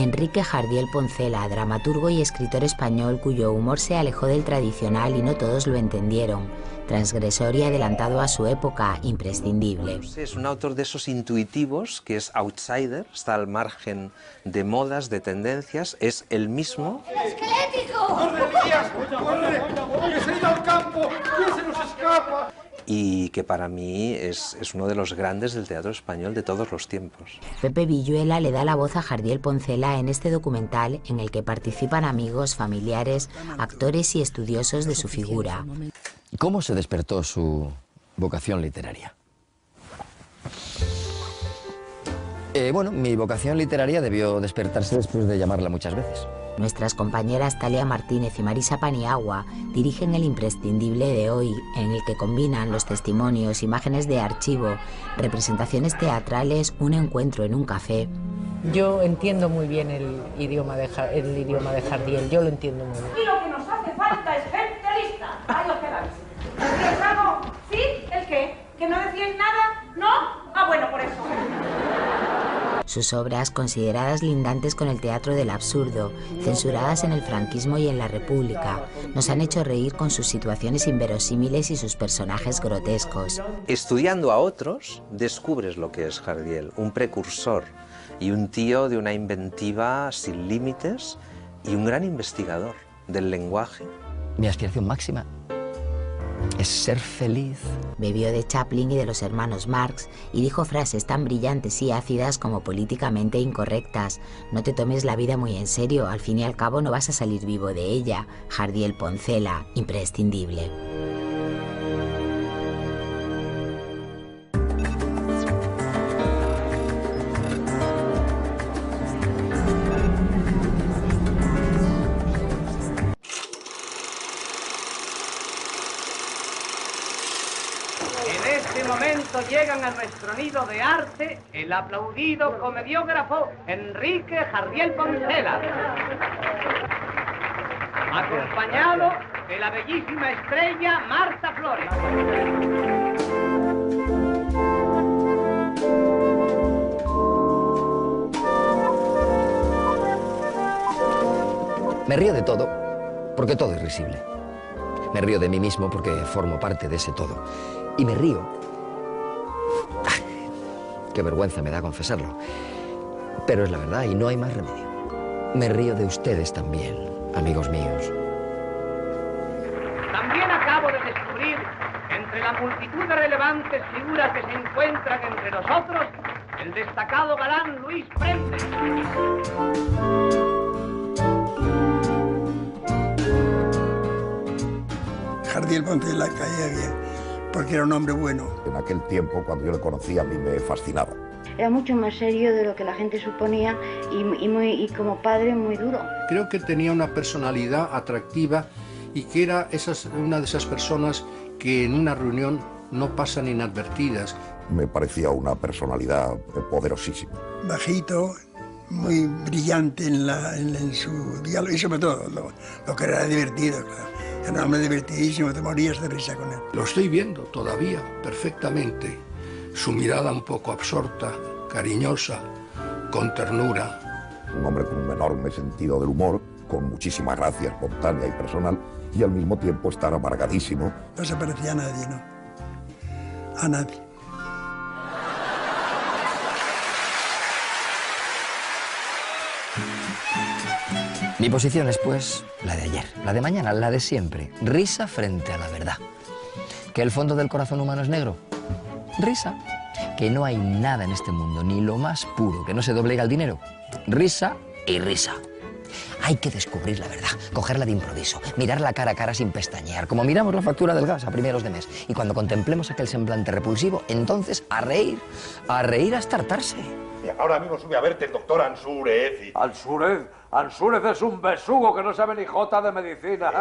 Enrique Jardiel Poncela, dramaturgo y escritor español cuyo humor se alejó del tradicional y no todos lo entendieron. Transgresor y adelantado a su época, imprescindible. Es un autor de esos intuitivos, que es outsider, está al margen de modas, de tendencias, es el mismo. ¡Esquelético! ¡Corre, Elías! ¡Corre! ¡Que se ha ido al campo! ¡Que se nos escapa! Y que para mí es uno de los grandes del teatro español de todos los tiempos. Pepe Villuela le da la voz a Jardiel Poncela en este documental en el que participan amigos, familiares, actores y estudiosos de su figura. ¿Cómo se despertó su vocación literaria? Bueno, mi vocación literaria debió despertarse después de llamarla muchas veces. Nuestras compañeras Talia Martínez y Marisa Paniagua dirigen El Imprescindible de hoy, en el que combinan los testimonios, imágenes de archivo, representaciones teatrales, un encuentro en un café. Yo entiendo muy bien el idioma de Jardiel, yo lo entiendo muy bien. Y lo que nos hace falta es gente lista. Ahí os quedáis. ¿Queréis algo? ¿Sí? ¿El qué? ¿Que no decíais nada? ¿No? Ah, bueno, por eso. Sus obras, consideradas lindantes con el teatro del absurdo, censuradas en el franquismo y en la República, nos han hecho reír con sus situaciones inverosímiles y sus personajes grotescos. Estudiando a otros, descubres lo que es Jardiel, un precursor y un tío de una inventiva sin límites y un gran investigador del lenguaje. Mi aspiración máxima es ser feliz. Bebió de Chaplin y de los hermanos Marx y dijo frases tan brillantes y ácidas como políticamente incorrectas. No te tomes la vida muy en serio, al fin y al cabo no vas a salir vivo de ella. Jardiel Poncela, imprescindible. Llegan a nuestro nido de arte el aplaudido comediógrafo Enrique Jardiel Poncela, acompañado de la bellísima estrella Marta Flores. Me río de todo, porque todo es risible. Me río de mí mismo porque formo parte de ese todo. Y me río. Qué vergüenza me da confesarlo, pero es la verdad y no hay más remedio. Me río de ustedes también, amigos míos. También acabo de descubrir, entre la multitud de relevantes figuras que se encuentran entre nosotros, el destacado galán Luis Prendes. Jardiel Poncela caía bien, porque era un hombre bueno. En aquel tiempo, cuando yo le conocí, a mí me fascinaba. Era mucho más serio de lo que la gente suponía y como padre muy duro. Creo que tenía una personalidad atractiva y que era una de esas personas que en una reunión no pasan inadvertidas. Me parecía una personalidad poderosísima. Bajito, muy brillante en su diálogo y sobre todo lo que era divertido, claro. Era un hombre divertidísimo, te morías de risa con él. Lo estoy viendo todavía perfectamente. Su mirada un poco absorta, cariñosa, con ternura. Un hombre con un enorme sentido del humor, con muchísima gracia espontánea y personal, y al mismo tiempo estar amargadísimo. No se parecía a nadie, ¿no? A nadie. Mi posición es, pues, la de ayer, la de mañana, la de siempre. Risa frente a la verdad. ¿Que el fondo del corazón humano es negro? Risa. ¿Que no hay nada en este mundo, ni lo más puro, que no se doblega al dinero? Risa y risa. Hay que descubrir la verdad, cogerla de improviso, mirarla cara a cara sin pestañear, como miramos la factura del gas a primeros de mes. Y cuando contemplemos aquel semblante repulsivo, entonces a reír hasta hartarse. Ahora mismo sube a verte el doctor Ansúrez. ¿Ansúrez? Ansúrez es un besugo que no sabe ni jota de medicina.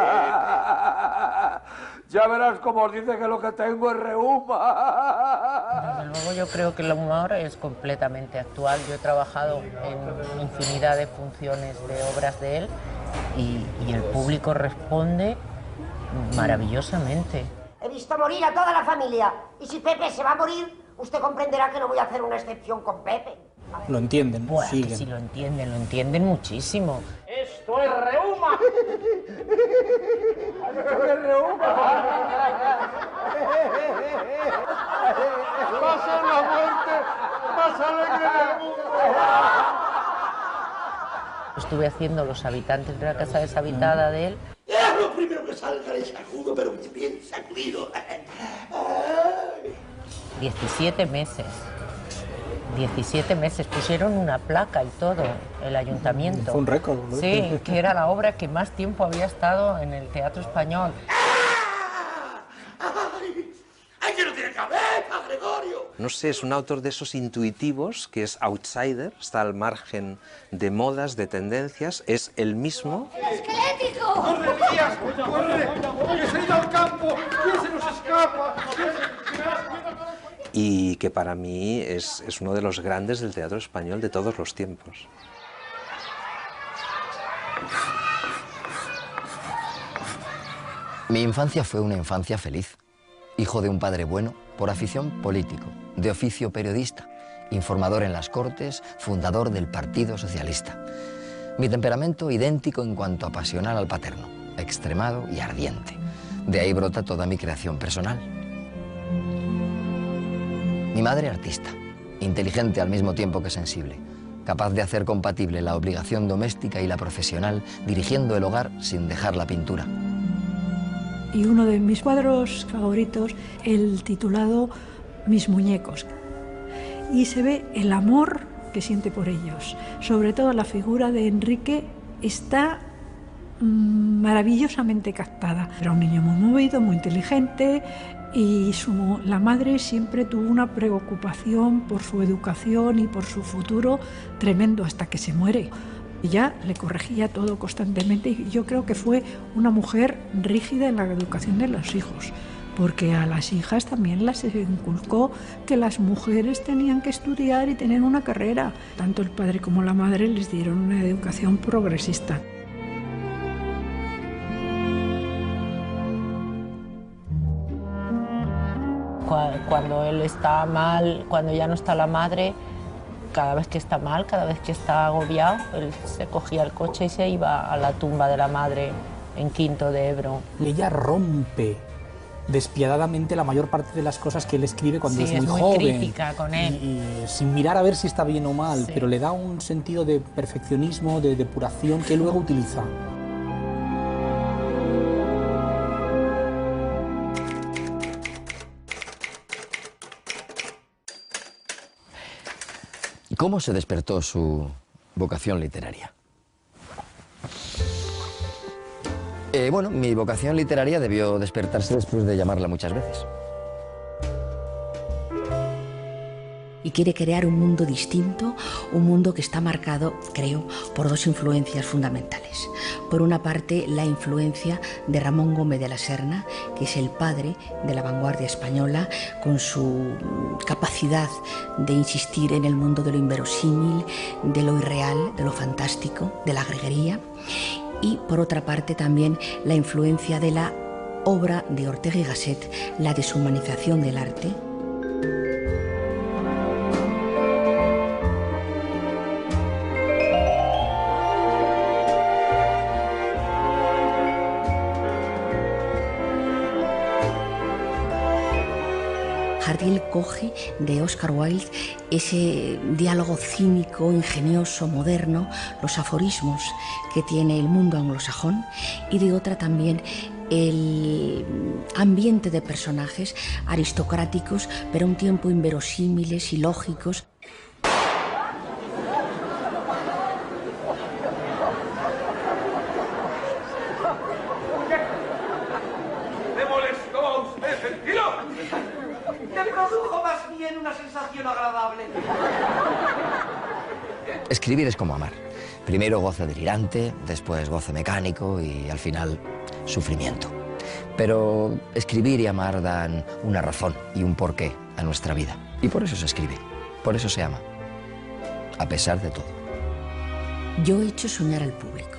Ya verás cómo os dice que lo que tengo es reuma. Desde luego yo creo que el humor es completamente actual. Yo he trabajado en infinidad de funciones de obras de él y el público responde maravillosamente. He visto morir a toda la familia y si Pepe se va a morir, usted comprenderá que no voy a hacer una excepción con Pepe. lo entienden, Bueno, siguen. que si lo entienden muchísimo. ¡Esto es reuma! Va a ser la muerte más alegre del mundo. Estuve haciendo Los habitantes de la casa deshabitada de él. Es lo primero que salga de sacudo, pero bien sacudido. 17 meses. 17 meses. Pusieron una placa y todo, el ayuntamiento. Fue un récord, ¿no? Sí, que era la obra que más tiempo había estado en el Teatro Español. ¡Ay, que no tiene cabeza, Gregorio! No sé, es un autor de esos intuitivos, que es outsider, está al margen de modas, de tendencias, es el mismo. ¡Esquelético! ¡Corre, Elías! ¡Corre! ¡Que se ha ido al campo! ¿Quién se nos escapa? Y que para mí es uno de los grandes del teatro español de todos los tiempos. Mi infancia fue una infancia feliz. Hijo de un padre bueno, por afición político, de oficio periodista, informador en las Cortes, fundador del Partido Socialista. Mi temperamento idéntico en cuanto a pasional al paterno, extremado y ardiente. De ahí brota toda mi creación personal. Mi madre artista, inteligente al mismo tiempo que sensible, capaz de hacer compatible la obligación doméstica y la profesional, dirigiendo el hogar sin dejar la pintura. Y uno de mis cuadros favoritos, el titulado Mis muñecos. Y se ve el amor que siente por ellos. Sobre todo la figura de Enrique está maravillosamente captada. Era un niño muy movido, muy inteligente, y la madre siempre tuvo una preocupación por su educación y por su futuro tremendo hasta que se muere. Ella le corregía todo constantemente y yo creo que fue una mujer rígida en la educación de los hijos, porque a las hijas también las inculcó que las mujeres tenían que estudiar y tener una carrera. Tanto el padre como la madre les dieron una educación progresista. Cuando él está mal, cuando ya no está la madre, cada vez que está mal, cada vez que está agobiado, él se cogía el coche y se iba a la tumba de la madre en Quinto de Ebro. Ella rompe despiadadamente la mayor parte de las cosas que él escribe cuando Sí, es muy muy joven. crítica con él. Y sin mirar a ver si está bien o mal, Sí. pero le da un sentido de perfeccionismo, de depuración que luego utiliza. ¿Cómo se despertó su vocación literaria? Bueno, mi vocación literaria debió despertarse después de llamarla muchas veces. Y quiere crear un mundo distinto, un mundo que está marcado, creo, por dos influencias fundamentales. Por una parte, la influencia de Ramón Gómez de la Serna, que es el padre de la vanguardia española, con su capacidad de insistir en el mundo de lo inverosímil, de lo irreal, de lo fantástico, de la greguería. Y por otra parte también la influencia de la obra de Ortega y Gasset, la deshumanización del arte. Jardiel coge de Oscar Wilde ese diálogo cínico, ingenioso, moderno, los aforismos que tiene el mundo anglosajón, y de otra también el ambiente de personajes aristocráticos, pero a un tiempo inverosímiles y lógicos. ¿Le molestó a usted el tiro? Me produjo más bien una sensación agradable. Escribir es como amar. Primero goce delirante, después goce mecánico y al final sufrimiento. Pero escribir y amar dan una razón y un porqué a nuestra vida. Y por eso se escribe, por eso se ama, a pesar de todo. Yo he hecho soñar al público.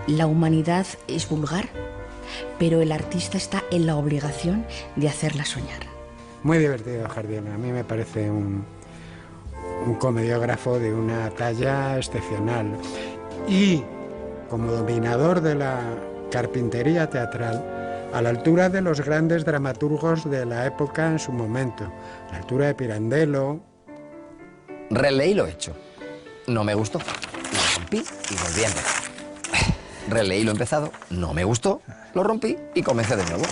La humanidad es vulgar, pero el artista está en la obligación de hacerla soñar. Muy divertido, Jardiel. A mí me parece un comediógrafo de una talla excepcional. Y como dominador de la carpintería teatral, a la altura de los grandes dramaturgos de la época en su momento, a la altura de Pirandello. Releí lo hecho. No me gustó. Lo rompí y volví a empezar. Releí lo empezado, no me gustó, lo rompí y comencé de nuevo.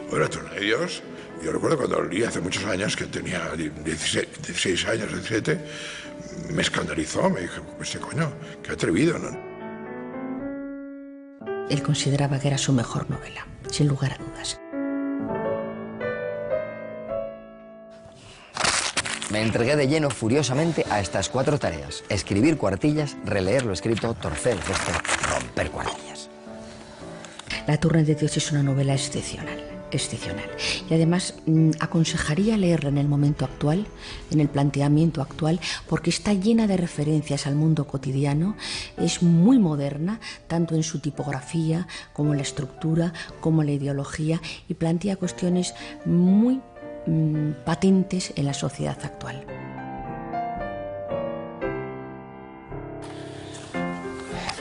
Bueno, estos medios, yo recuerdo cuando lo leí hace muchos años, que tenía 16 años, 17, me escandalizó, me dije, pues coño, qué atrevido, ¿no? Él consideraba que era su mejor novela, sin lugar a dudas. Me entregué de lleno furiosamente a estas 4 tareas: escribir cuartillas, releer lo escrito, torcer el texto, romper cuartillas. La Tournée de Dios es una novela excepcional. Y además aconsejaría leerla en el momento actual, en el planteamiento actual, porque está llena de referencias al mundo cotidiano, es muy moderna, tanto en su tipografía, como en la estructura, como en la ideología, y plantea cuestiones muy patentes en la sociedad actual.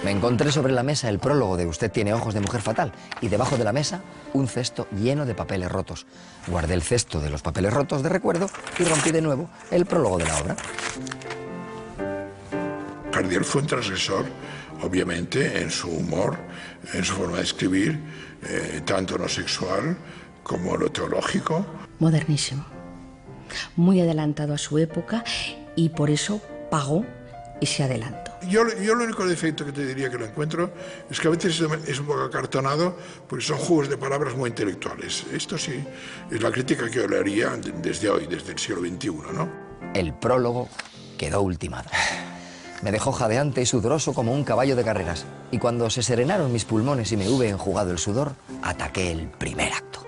Me encontré sobre la mesa el prólogo de Usted tiene ojos de mujer fatal y debajo de la mesa un cesto lleno de papeles rotos. Guardé el cesto de los papeles rotos de recuerdo y rompí de nuevo el prólogo de la obra. Jardiel fue un transgresor, obviamente, en su humor, en su forma de escribir, tanto lo sexual como lo teológico. Modernísimo, muy adelantado a su época y por eso pagó ese adelanto. Yo el único defecto que te diría que lo encuentro es que a veces es un poco acartonado porque son juegos de palabras muy intelectuales. Esto sí es la crítica que yo le haría desde hoy, desde el siglo XXI, ¿no? El prólogo quedó ultimado. Me dejó jadeante y sudoroso como un caballo de carreras, y cuando se serenaron mis pulmones y me hube enjugado el sudor, ataqué el primer acto.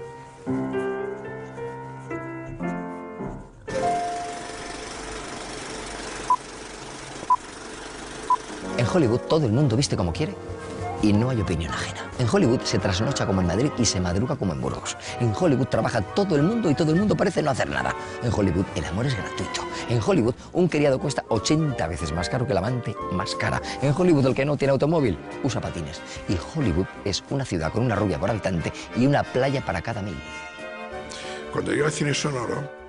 En Hollywood todo el mundo viste como quiere y no hay opinión ajena. En Hollywood se trasnocha como en Madrid y se madruga como en Burgos. En Hollywood trabaja todo el mundo y todo el mundo parece no hacer nada. En Hollywood el amor es gratuito. En Hollywood un criado cuesta 80 veces más caro que la amante más cara. En Hollywood el que no tiene automóvil usa patines. Y Hollywood es una ciudad con una rubia por habitante y una playa para cada 1000. Cuando llega al cine sonoro,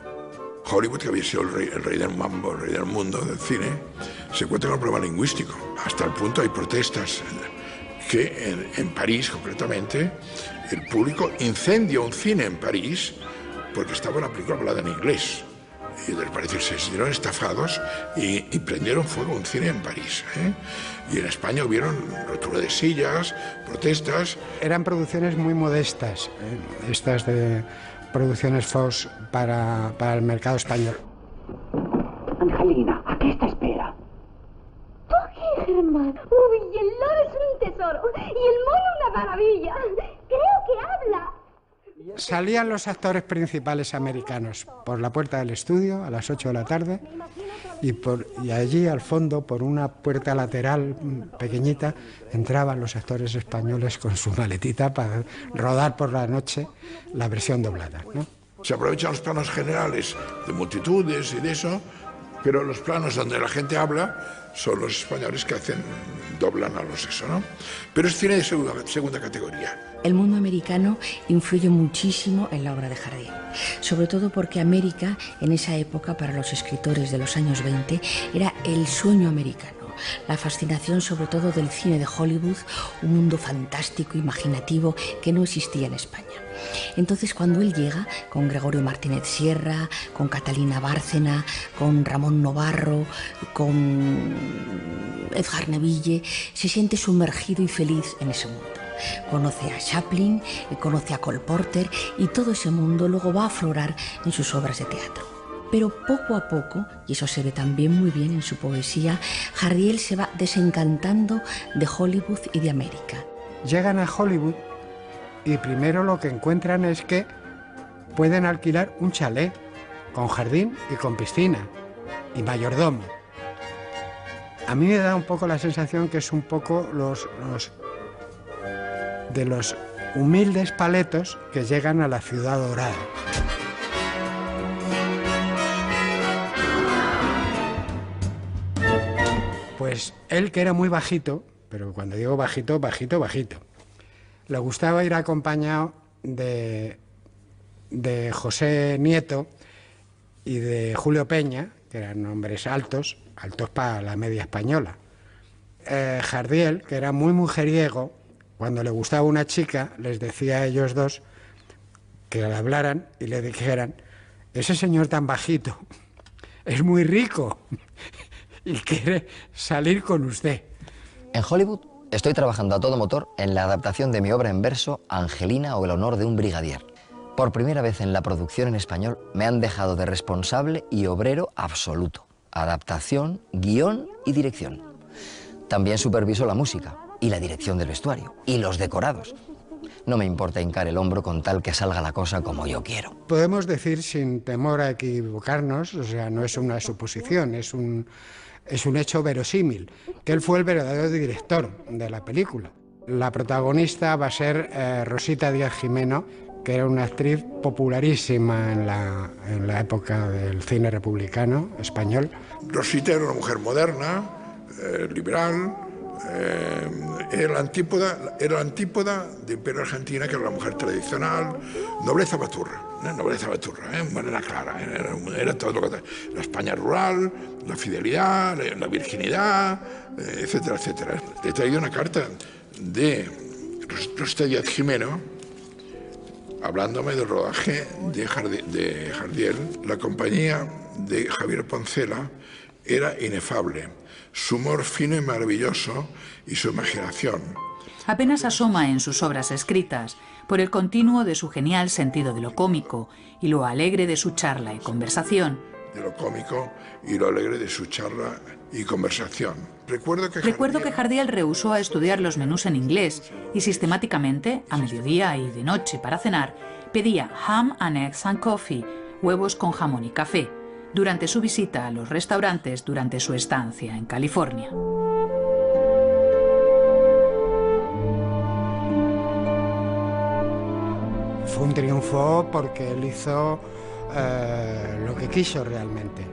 Hollywood, que había sido el rey del mambo, el rey del mundo del cine, se encuentra con un problema lingüístico. Hasta el punto hay protestas que en París, concretamente, el público incendió un cine en París porque estaba una película hablada en inglés. Y de parecer se sintieron estafados y prendieron fuego un cine en París. Y en España hubieron rotura de sillas, protestas. Eran producciones muy modestas, estas de producciones Fox para el mercado español. Angelina, ¿a qué te espera? ¡Oye, Germán! ¡Uy, el loro es un tesoro! ¡Y el mono una maravilla! ¡Creo que habla! Salían los actores principales americanos por la puerta del estudio a las 8 de la tarde y allí al fondo, por una puerta lateral pequeñita, entraban los actores españoles con su maletita para rodar por la noche la versión doblada, ¿no? Se aprovechan los planos generales de multitudes y de eso, pero los planos donde la gente habla son los españoles que doblan a los eso, ¿no? Pero es cine de segunda categoría. El mundo americano influye muchísimo en la obra de Jardiel, sobre todo porque América, en esa época, para los escritores de los años 20, era el sueño americano, la fascinación sobre todo del cine de Hollywood, un mundo fantástico, imaginativo, que no existía en España. Entonces, cuando él llega, con Gregorio Martínez Sierra, con Catalina Bárcena, con Ramón Novarro, con Edgar Neville, se siente sumergido y feliz en ese mundo. Conoce a Chaplin, conoce a Cole Porter y todo ese mundo luego va a aflorar en sus obras de teatro. Pero poco a poco, y eso se ve también muy bien en su poesía, Jardiel se va desencantando de Hollywood y de América. Llegan a Hollywood y primero lo que encuentran es que pueden alquilar un chalet con jardín y con piscina y mayordomo. A mí me da un poco la sensación que es un poco de los humildes paletos que llegan a la ciudad dorada. Pues él, que era muy bajito, pero cuando digo bajito, bajito, bajito, le gustaba ir acompañado de José Nieto y de Julio Peña, que eran hombres altos, altos para la media española. Jardiel, que era muy mujeriego, cuando le gustaba una chica, les decía a ellos dos que le hablaran y le dijeran: ese señor tan bajito es muy rico y quiere salir con usted. En Hollywood estoy trabajando a todo motor en la adaptación de mi obra en verso Angelina o el honor de un brigadier. Por primera vez en la producción en español me han dejado de responsable y obrero absoluto. Adaptación, guión y dirección. También superviso la música y la dirección del vestuario y los decorados. No me importa hincar el hombro con tal que salga la cosa como yo quiero. Podemos decir sin temor a equivocarnos, o sea, no es una suposición, es un hecho verosímil, que él fue el verdadero director de la película. La protagonista va a ser Rosita Díaz Jimeno, que era una actriz popularísima en la época del cine republicano español. Rosita era una mujer moderna, liberal, era la antípoda de Imperio Argentina, que era la mujer tradicional, nobleza baturra, manera clara, era todo lo que... La España rural, la fidelidad, la virginidad, etcétera, etcétera. Le he traído una carta de Rosita Díaz Jimeno, hablándome del rodaje de Jardiel. La compañía de Javier Poncela era inefable. Su humor fino y maravilloso y su imaginación. Apenas asoma en sus obras escritas por el continuo de su genial sentido de lo cómico y lo alegre de su charla y conversación. Recuerdo que Jardiel rehusó a estudiar los menús en inglés y sistemáticamente, a mediodía y de noche para cenar, pedía ham and eggs and coffee, huevos con jamón y café, durante su visita a los restaurantes durante su estancia en California. Fue un triunfo porque él hizo lo que quiso realmente.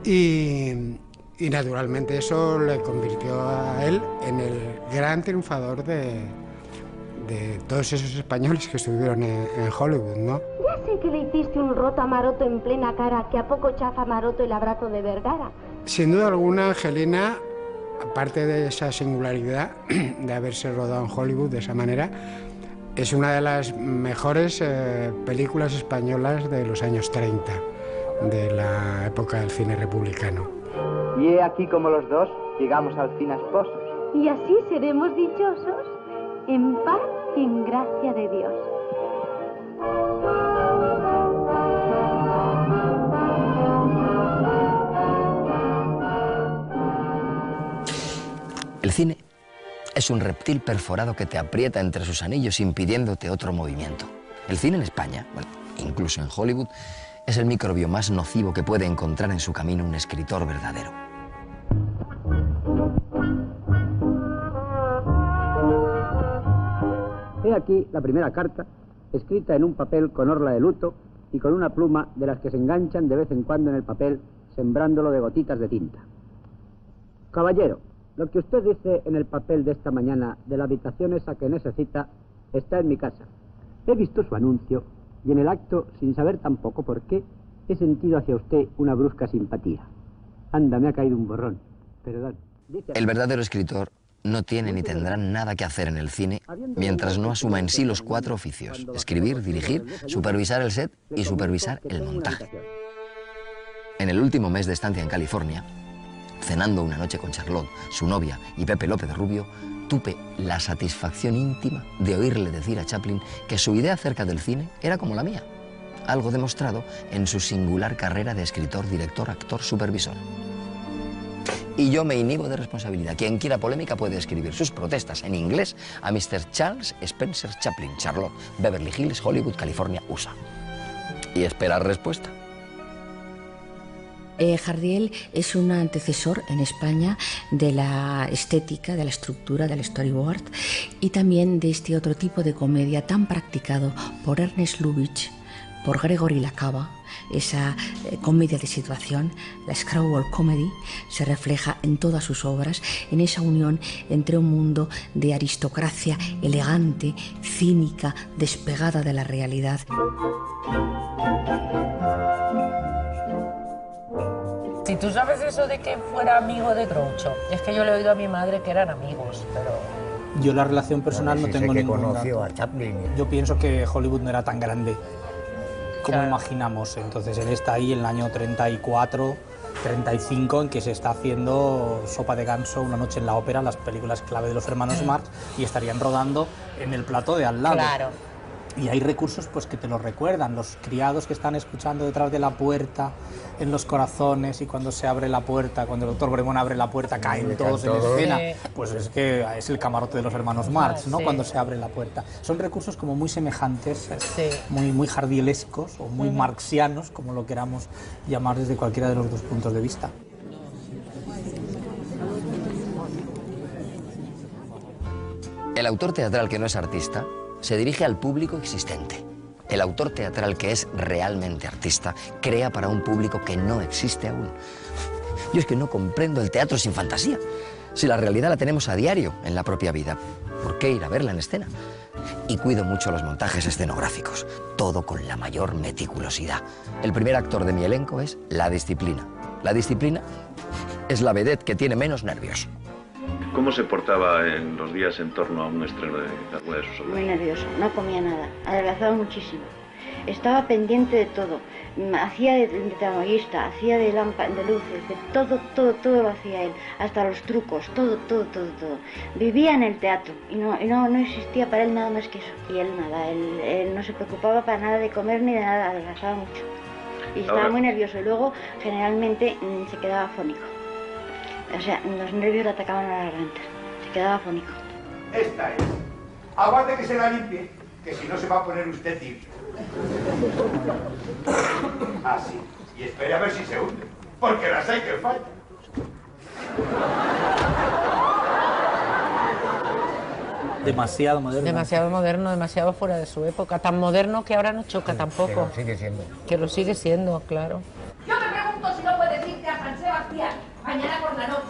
Y naturalmente eso le convirtió a él en el gran triunfador de todos esos españoles que estuvieron en Hollywood, ¿no? Ya sé que le hiciste un roto a Maroto en plena cara, que a poco chafa Maroto el abrazo de Vergara. Sin duda alguna, Angelina, aparte de esa singularidad de haberse rodado en Hollywood de esa manera, es una de las mejores películas españolas de los años 30, de la época del cine republicano. Y he aquí como los dos llegamos al fin a esposos. Y así seremos dichosos, en paz y en gracia de Dios. El cine es un reptil perforado que te aprieta entre sus anillos impidiéndote otro movimiento. El cine en España, bueno, incluso en Hollywood, es el microbio más nocivo que puede encontrar en su camino un escritor verdadero. He aquí la primera carta, escrita en un papel con orla de luto y con una pluma de las que se enganchan de vez en cuando en el papel, sembrándolo de gotitas de tinta. Caballero, lo que usted dice en el papel de esta mañana de la habitación esa que necesita está en mi casa. He visto su anuncio y en el acto, sin saber tampoco por qué, he sentido hacia usted una brusca simpatía. Anda, me ha caído un borrón. Perdón. El verdadero escritor no tiene ni tendrá nada que hacer en el cine mientras no asuma en sí los 4 oficios: escribir, dirigir, supervisar el set y supervisar el montaje. En el último mes de estancia en California, cenando una noche con Charlotte, su novia, y Pepe López Rubio, tuve la satisfacción íntima de oírle decir a Chaplin que su idea acerca del cine era como la mía, algo demostrado en su singular carrera de escritor, director, actor, supervisor. Y yo me inhibo de responsabilidad. Quien quiera polémica puede escribir sus protestas en inglés a Mr. Charles Spencer Chaplin, Charlotte, Beverly Hills, Hollywood, California, USA. Y esperar respuesta. Jardiel es un antecesor en España de la estética, de la estructura, del storyboard y también de este otro tipo de comedia tan practicado por Ernest Lubitsch, por Gregory La Cava esa comedia de situación, la screwball comedy, se refleja en todas sus obras, en esa unión entre un mundo de aristocracia elegante, cínica, despegada de la realidad. Si tú sabes eso de que fuera amigo de Groucho, es que yo le he oído a mi madre que eran amigos, pero... Yo la relación personal no tengo ningún dato. a Chaplin. Yo pienso que Hollywood no era tan grande como Claro. imaginamos. Entonces él está ahí en el año 34, 35, en que se está haciendo Sopa de ganso, Una noche en la ópera, las películas clave de los hermanos Marx, y estarían rodando en el plató de al lado. Claro. Y hay recursos pues que te lo recuerdan, los criados que están escuchando detrás de la puerta, en Los corazones, y cuando se abre la puerta, cuando el doctor Bregón abre la puerta, caen todos en escena. Sí. Pues es que es el camarote de los hermanos Marx, ¿no? Sí. Cuando se abre la puerta. Son recursos como muy semejantes, Sí. muy jardielescos o muy marxianos, como lo queramos llamar desde cualquiera de los dos puntos de vista. El autor teatral que no es artista se dirige al público existente. El autor teatral que es realmente artista crea para un público que no existe aún. Yo es que no comprendo el teatro sin fantasía. Si la realidad la tenemos a diario en la propia vida, ¿por qué ir a verla en escena? Y cuido mucho los montajes escenográficos, todo con la mayor meticulosidad. El primer actor de mi elenco es la disciplina. La disciplina es la vedette que tiene menos nervios. ¿Cómo se portaba en los días en torno a un estreno de alguna de sus obras? Muy nervioso, no comía nada, adelgazaba muchísimo. Estaba pendiente de todo. Hacía de tramoyista, hacía de luces, de todo lo hacía él, hasta los trucos, todo. Vivía en el teatro y no existía para él nada más que eso. Y él nada, él no se preocupaba para nada de comer ni de nada, adelgazaba mucho. Y estaba muy nervioso y luego generalmente se quedaba afónico. O sea, los nervios le atacaban a la garganta, se quedaba afónico. Esta es. Aguante que se la limpie, que si no se va a poner usted tibio. Así. Y espere a ver si se hunde, porque las hay que fallan. Demasiado moderno. Demasiado moderno, demasiado fuera de su época. Tan moderno que ahora no choca tampoco. Que lo sigue siendo. Que lo sigue siendo, claro. Yo me pregunto si no puedes irte a San Sebastián mañana por la noche.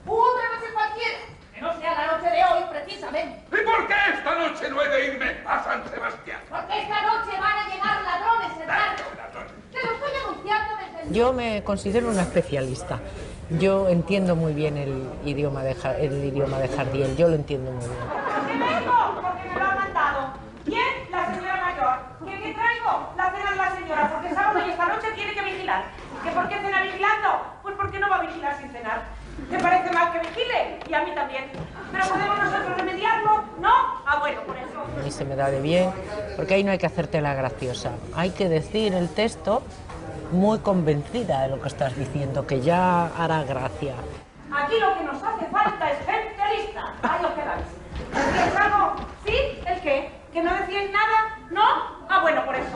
Otra noche cualquiera, que no sea la noche de hoy precisamente. ¿Y por qué esta noche no he de irme a San Sebastián? Porque esta noche van a llegar ladrones, Hernando. Te lo estoy anunciando desde el... Yo me considero una especialista. Yo entiendo muy bien el idioma de Jardiel, yo lo entiendo muy bien. ¿Por qué vengo? Porque me lo han mandado. ¿Quién? La señora mayor. ¿Qué traigo? La cena de la señora, porque sábado y esta noche tiene que vigilar. ¿Que por qué cena vigilando? Pues porque no va a vigilar sin cenar. ¿Te parece mal que vigile? Y a mí también. ¿Pero podemos nosotros remediarlo? ¿No? Ah, bueno, por eso. A mí se me da de bien, porque ahí no hay que hacerte la graciosa. Hay que decir el texto muy convencida de lo que estás diciendo, que ya hará gracia. Aquí lo que nos hace falta es gente lista. Ahí os quedáis. ¿Decíais algo? ¿Sí? ¿El qué? ¿Que no decíais nada? ¿No? Ah, bueno, por eso.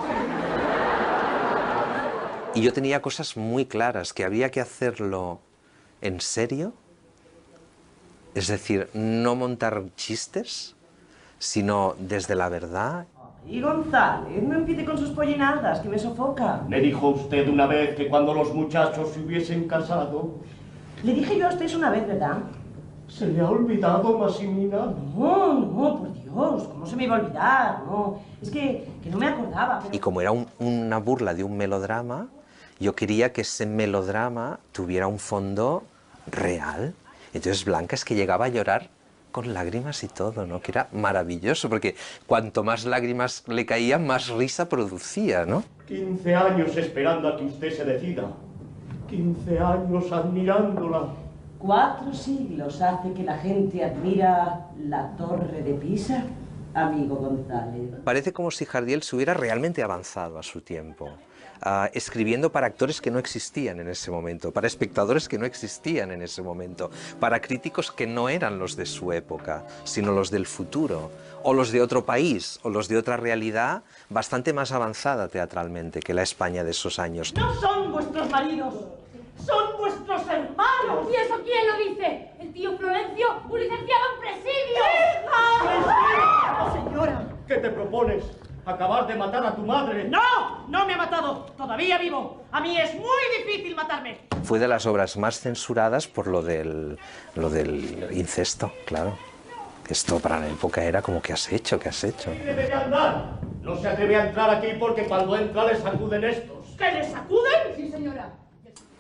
Y yo tenía cosas muy claras, que había que hacerlo en serio, es decir, no montar chistes, sino desde la verdad. Y González, no empiece con sus pollinadas, que me sofoca. Me dijo usted una vez que cuando los muchachos se hubiesen casado... Le dije yo a usted una vez, ¿verdad? ¿Se le ha olvidado, Massimina? No, por Dios, ¿cómo se me iba a olvidar? No, es que no me acordaba. Pero... Y como era una burla de un melodrama, yo quería que ese melodrama tuviera un fondo real. Entonces Blanca es que llegaba a llorar con lágrimas y todo, ¿no? Que era maravilloso, porque cuanto más lágrimas le caían, más risa producía, ¿no? 15 años esperando a que usted se decida. 15 años admirándola. 4 siglos hace que la gente admira la Torre de Pisa, amigo González. Parece como si Jardiel se hubiera realmente avanzado a su tiempo, escribiendo para actores que no existían en ese momento, para espectadores que no existían en ese momento, para críticos que no eran los de su época, sino los del futuro, o los de otro país, o los de otra realidad bastante más avanzada teatralmente que la España de esos años. No son vuestros maridos, son vuestros hermanos. ¿Y eso quién lo dice? ¿El tío Florencio? ¿Un licenciado en presidio? ¡Hija! ¡Señora! ¿Qué te propones? Acabar de matar a tu madre. ¡No! ¡No me ha matado! ¡Todavía vivo! A mí es muy difícil matarme. Fue de las obras más censuradas por lo del incesto, claro. Esto para la época era como, ¿qué has hecho? ¿Qué has hecho? Debe de andar. No se atreve a entrar aquí porque cuando entra le sacuden estos. ¿Que le sacuden? Sí, señora.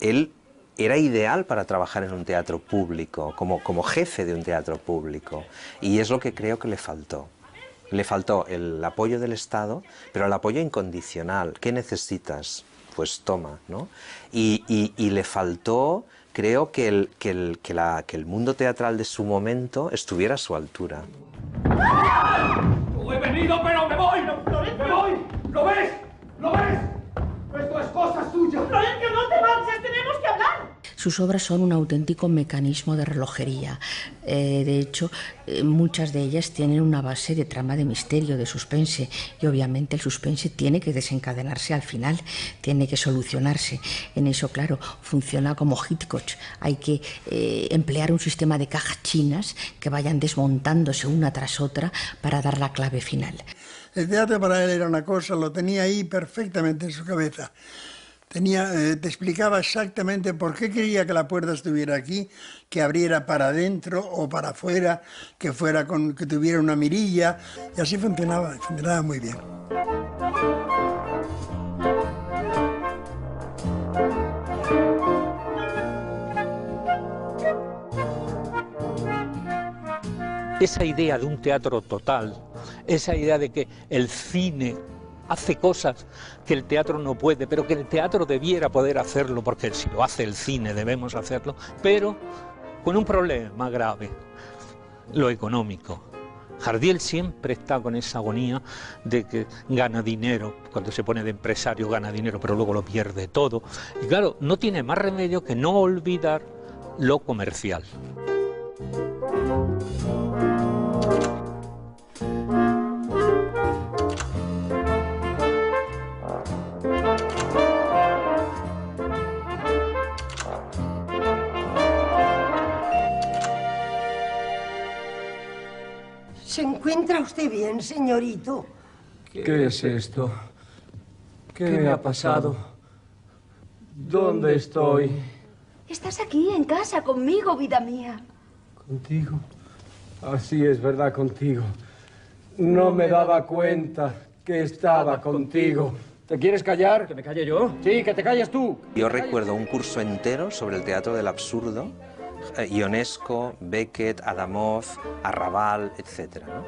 Él era ideal para trabajar en un teatro público, como jefe de un teatro público. Y es lo que creo que le faltó. Le faltó el apoyo del Estado, pero el apoyo incondicional. ¿Qué necesitas? Pues toma, ¿no? Y le faltó, creo, que el mundo teatral de su momento estuviera a su altura. He venido, pero me voy. ¡Me voy! ¿Lo ves? ¿Lo ves? Esto es cosa suya. ¡Florencio, no te marches! ¡Tenemos que hablar! Sus obras son un auténtico mecanismo de relojería. De hecho, muchas de ellas tienen una base de trama de misterio, de suspense, y obviamente el suspense tiene que desencadenarse al final, tiene que solucionarse. En eso, claro, funciona como Hitchcock. Hay que emplear un sistema de cajas chinas que vayan desmontándose una tras otra para dar la clave final. El teatro para él era una cosa, lo tenía ahí perfectamente en su cabeza. Te explicaba exactamente por qué quería que la puerta estuviera aquí, que abriera para adentro o para afuera, que tuviera una mirilla, y así funcionaba muy bien. Esa idea de un teatro total, esa idea de que el cine hace cosas que el teatro no puede, pero que el teatro debiera poder hacerlo, porque si lo hace el cine debemos hacerlo, pero con un problema grave, lo económico. Jardiel siempre está con esa agonía de que gana dinero, cuando se pone de empresario gana dinero, pero luego lo pierde todo. Y claro, no tiene más remedio que no olvidar lo comercial. ¿Se encuentra usted bien, señorito? ¿Qué es esto? ¿Qué me ha pasado? ¿Dónde estoy? Estás aquí, en casa, conmigo, vida mía. ¿Contigo? Así es, verdad, contigo. No me daba cuenta que estaba contigo. ¿Te quieres callar? ¿Que me calle yo? Sí, que te calles tú. Yo recuerdo un curso entero sobre el teatro del absurdo, Ionesco, Beckett, Adamov, Arrabal, etc., ¿no?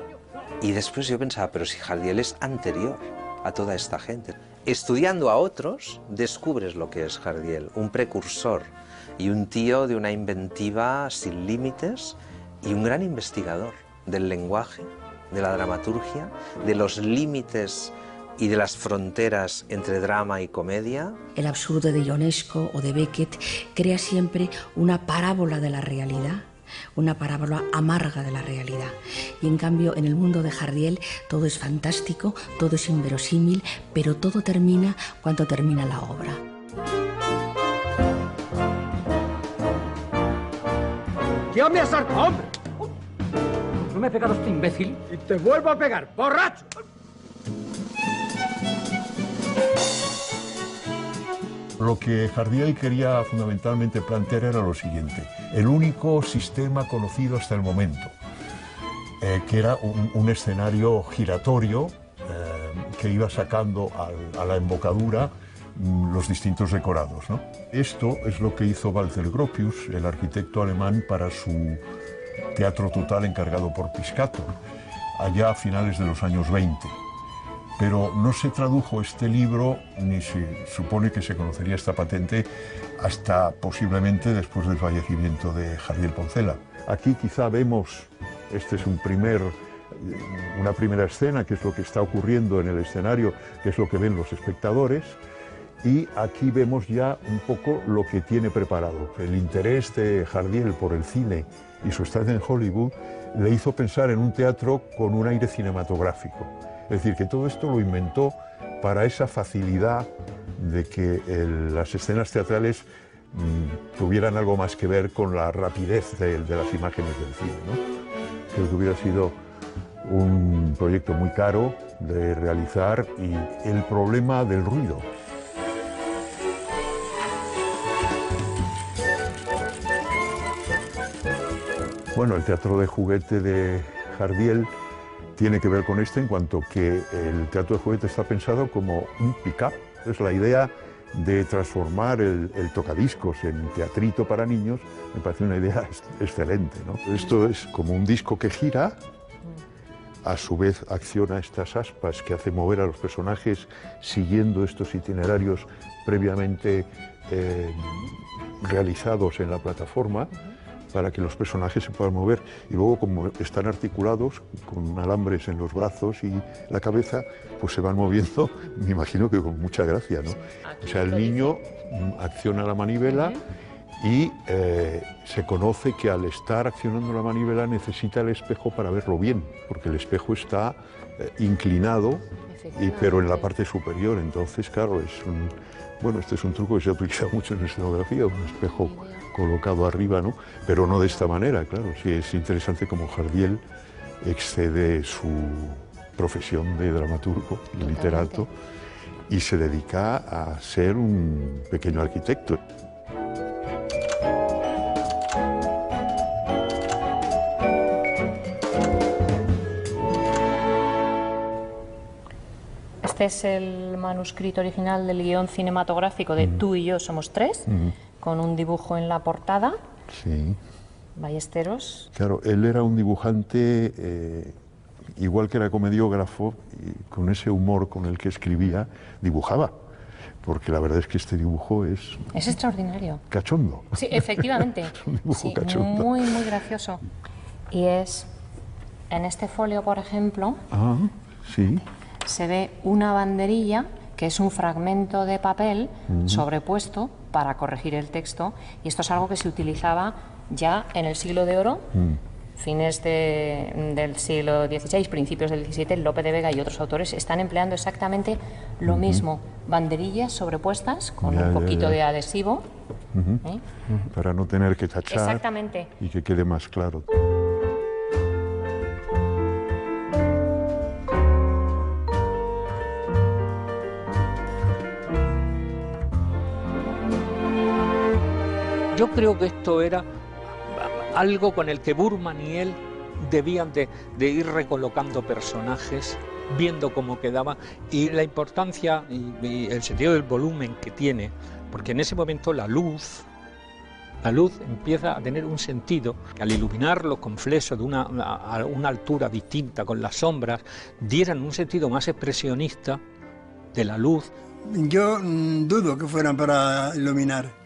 Y después yo pensaba, pero si Jardiel es anterior a toda esta gente. Estudiando a otros, descubres lo que es Jardiel, un precursor y un tío de una inventiva sin límites y un gran investigador del lenguaje, de la dramaturgia, de los límites y de las fronteras entre drama y comedia. El absurdo de Ionesco o de Beckett crea siempre una parábola de la realidad, una parábola amarga de la realidad. Y en cambio, en el mundo de Jardiel, todo es fantástico, todo es inverosímil, pero todo termina cuando termina la obra. ¡Ya me has hartado, hombre! ¿No me he pegado este imbécil? Y te vuelvo a pegar, borracho. Lo que Jardiel quería fundamentalmente plantear era lo siguiente: el único sistema conocido hasta el momento, que era un escenario giratorio que iba sacando a la embocadura los distintos decorados, ¿no? Esto es lo que hizo Walter Gropius, el arquitecto alemán, para su teatro total encargado por Piscator, allá a finales de los años 20. Pero no se tradujo este libro, ni se supone que se conocería esta patente hasta posiblemente después del fallecimiento de Jardiel Poncela. Aquí quizá vemos, este es una primera escena, que es lo que está ocurriendo en el escenario, que es lo que ven los espectadores, y aquí vemos ya un poco lo que tiene preparado. El interés de Jardiel por el cine y su estancia en Hollywood le hizo pensar en un teatro con un aire cinematográfico. Es decir, que todo esto lo inventó para esa facilidad de que las escenas teatrales tuvieran algo más que ver con la rapidez de las imágenes del cine, ¿no? Creo que hubiera sido un proyecto muy caro de realizar y el problema del ruido. Bueno, el teatro de juguete de Jardiel tiene que ver con esto en cuanto que el teatro de juguete está pensado como un pick-up. Es la idea de transformar el tocadiscos en teatrito para niños, me parece una idea excelente, ¿no? Esto es como un disco que gira, a su vez acciona estas aspas que hace mover a los personajes siguiendo estos itinerarios previamente realizados en la plataforma, para que los personajes se puedan mover, y luego como están articulados con alambres en los brazos y la cabeza, pues se van moviendo, me imagino que con mucha gracia, ¿no? O sea, el niño acciona la manivela y se conoce que al estar accionando la manivela necesita el espejo para verlo bien, porque el espejo está inclinado, pero en la parte superior. Entonces, claro, bueno, este es un truco que se ha utilizado mucho en escenografía, un espejo colocado arriba, ¿no? Pero no de esta manera, claro. Sí, es interesante como Jardiel excede su profesión de dramaturgo, de literato, y se dedica a ser un pequeño arquitecto. Este es el manuscrito original del guión cinematográfico de Tú y yo somos tres, con un dibujo en la portada. Sí. Ballesteros. Claro, él era un dibujante, igual que era comediógrafo, y con ese humor con el que escribía, dibujaba. Porque la verdad es que este dibujo es extraordinario. Cachondo. Sí, efectivamente. Es un dibujo cachondo. Muy, muy gracioso. Y es, en este folio, por ejemplo, sí. Se ve una banderilla, que es un fragmento de papel sobrepuesto para corregir el texto, y esto es algo que se utilizaba ya en el siglo de oro, fines del siglo XVI, principios del XVII, Lope de Vega y otros autores están empleando exactamente lo mismo, banderillas sobrepuestas con un poquito de adhesivo. Para no tener que tachar. Exactamente. Y que quede más claro. Yo creo que esto era algo con el que Burman y él debían de ir recolocando personajes, viendo cómo quedaba, y la importancia y el sentido del volumen que tiene, porque en ese momento la luz empieza a tener un sentido, que al iluminarlo con flexos a una altura distinta, con las sombras, dieran un sentido más expresionista de la luz. Yo dudo que fueran para iluminar.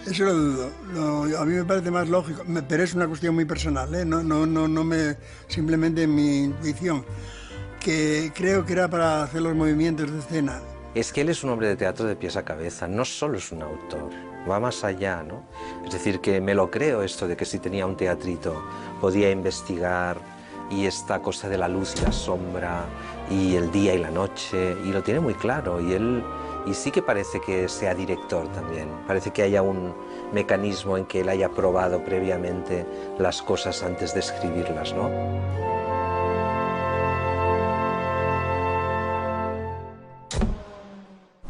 Eso lo dudo. A mí me parece más lógico, pero es una cuestión muy personal, ¿eh? Simplemente mi intuición, que creo que era para hacer los movimientos de escena. Es que él es un hombre de teatro de pies a cabeza, no solo es un autor, va más allá, ¿no? Es decir, que me lo creo esto de que si tenía un teatrito podía investigar, y esta cosa de la luz y la sombra, y el día y la noche, y lo tiene muy claro, y sí que parece que sea director también, parece que haya un mecanismo en que él haya probado previamente las cosas antes de escribirlas, ¿no?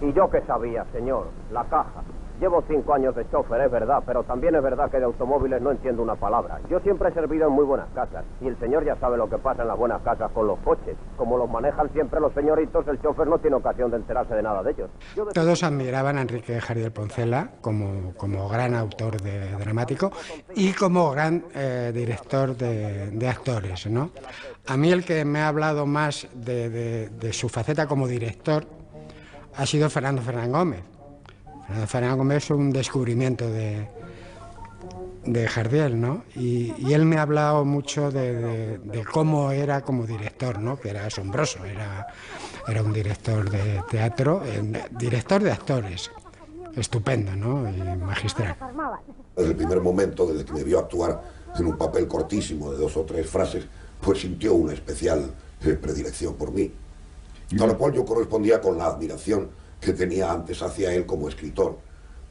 Y yo qué sabía, señor, la caja. Llevo 5 años de chofer, es verdad, pero también es verdad que de automóviles no entiendo una palabra. Yo siempre he servido en muy buenas casas, y el señor ya sabe lo que pasa en las buenas casas con los coches. Como los manejan siempre los señoritos, el chofer no tiene ocasión de enterarse de nada de ellos. Todos admiraban a Enrique Jardiel Poncela como gran autor dramático y como gran director de actores, ¿no? A mí el que me ha hablado más de su faceta como director ha sido Fernando Fernán Gómez. Fernando Gómez es un descubrimiento de Jardiel, ¿no? Y él me ha hablado mucho de cómo era como director, ¿no? Que era asombroso, era un director de teatro, director de actores, estupendo, ¿no? Y magistral. Desde el primer momento, desde que me vio actuar en un papel cortísimo de 2 o 3 frases, pues sintió una especial predilección por mí, a lo cual yo correspondía con la admiración que tenía antes hacia él como escritor,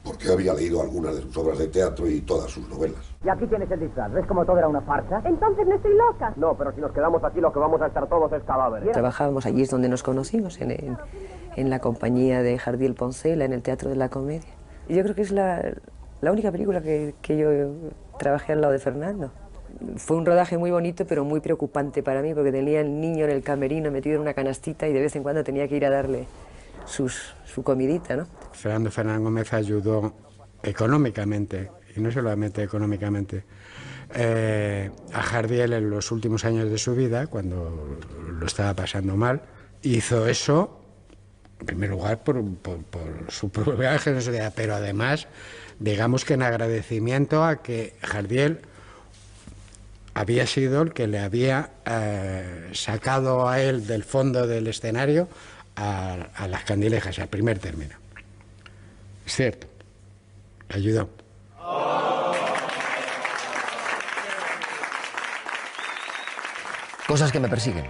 porque había leído algunas de sus obras de teatro y todas sus novelas. Y aquí tienes el disfraz. ¿Ves como todo era una farsa? Entonces no estoy loca. No, pero si nos quedamos aquí lo que vamos a estar todos es cadáveres. Trabajábamos allí, es donde nos conocimos, en la compañía de Jardiel Poncela, en el Teatro de la Comedia. Y yo creo que es la única película que yo trabajé al lado de Fernando. Fue un rodaje muy bonito, pero muy preocupante para mí, porque tenía el niño en el camerino metido en una canastita y de vez en cuando tenía que ir a darle su comidita, ¿no? Fernando Fernández Gómez ayudó económicamente, y no solamente económicamente, a Jardiel en los últimos años de su vida, cuando lo estaba pasando mal. Hizo eso, en primer lugar, por su propia generosidad, pero además, digamos que en agradecimiento a que Jardiel había sido el que le había sacado a él del fondo del escenario a las Candilejas, al primer término. Es cierto, le ayudó. Cosas que me persiguen.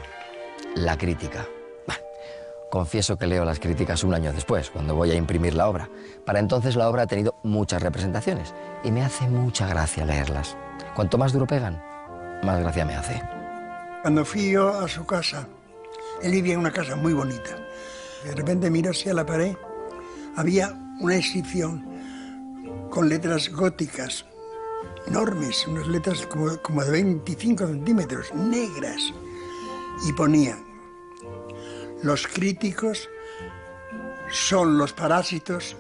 La crítica. Bueno, confieso que leo las críticas un año después, cuando voy a imprimir la obra. Para entonces la obra ha tenido muchas representaciones y me hace mucha gracia leerlas. Cuanto más duro pegan, más gracia me hace. Cuando fui yo a su casa, él vivía en una casa muy bonita. De repente miro hacia la pared, había una inscripción con letras góticas, enormes, unas letras como de 25 centímetros, negras. Y ponía: los críticos son los parásitos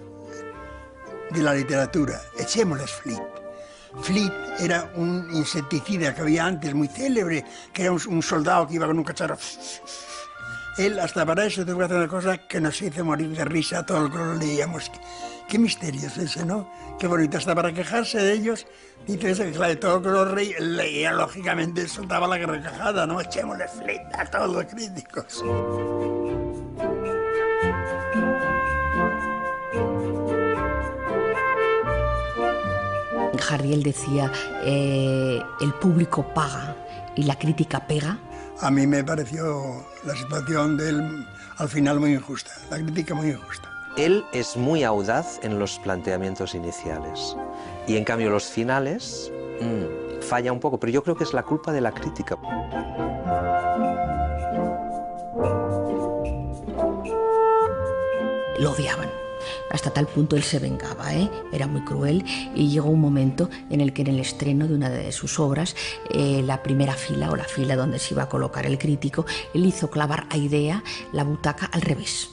de la literatura, echémosles Fleet. Fleet era un insecticida que había antes, muy célebre, que era un soldado que iba con un cacharro. Él, hasta para eso, tuvo que hacer una cosa que nos hizo morir de risa a todo el que lo leíamos. Qué misterio es ese, ¿no? Qué bonito, hasta para quejarse de ellos. Dice eso, que claro, todo el que lo leía, lógicamente, soltaba la carcajada, ¿no? Echémosle Fleet a todos los críticos. Jardiel decía, el público paga y la crítica pega. A mí me pareció la situación de él al final muy injusta, la crítica muy injusta. Él es muy audaz en los planteamientos iniciales y en cambio los finales falla un poco, pero yo creo que es la culpa de la crítica. Lo odiaban. Hasta tal punto él se vengaba, era muy cruel, y llegó un momento en el que en el estreno de una de sus obras, la primera fila o la fila donde se iba a colocar el crítico, él hizo clavar a Idea la butaca al revés,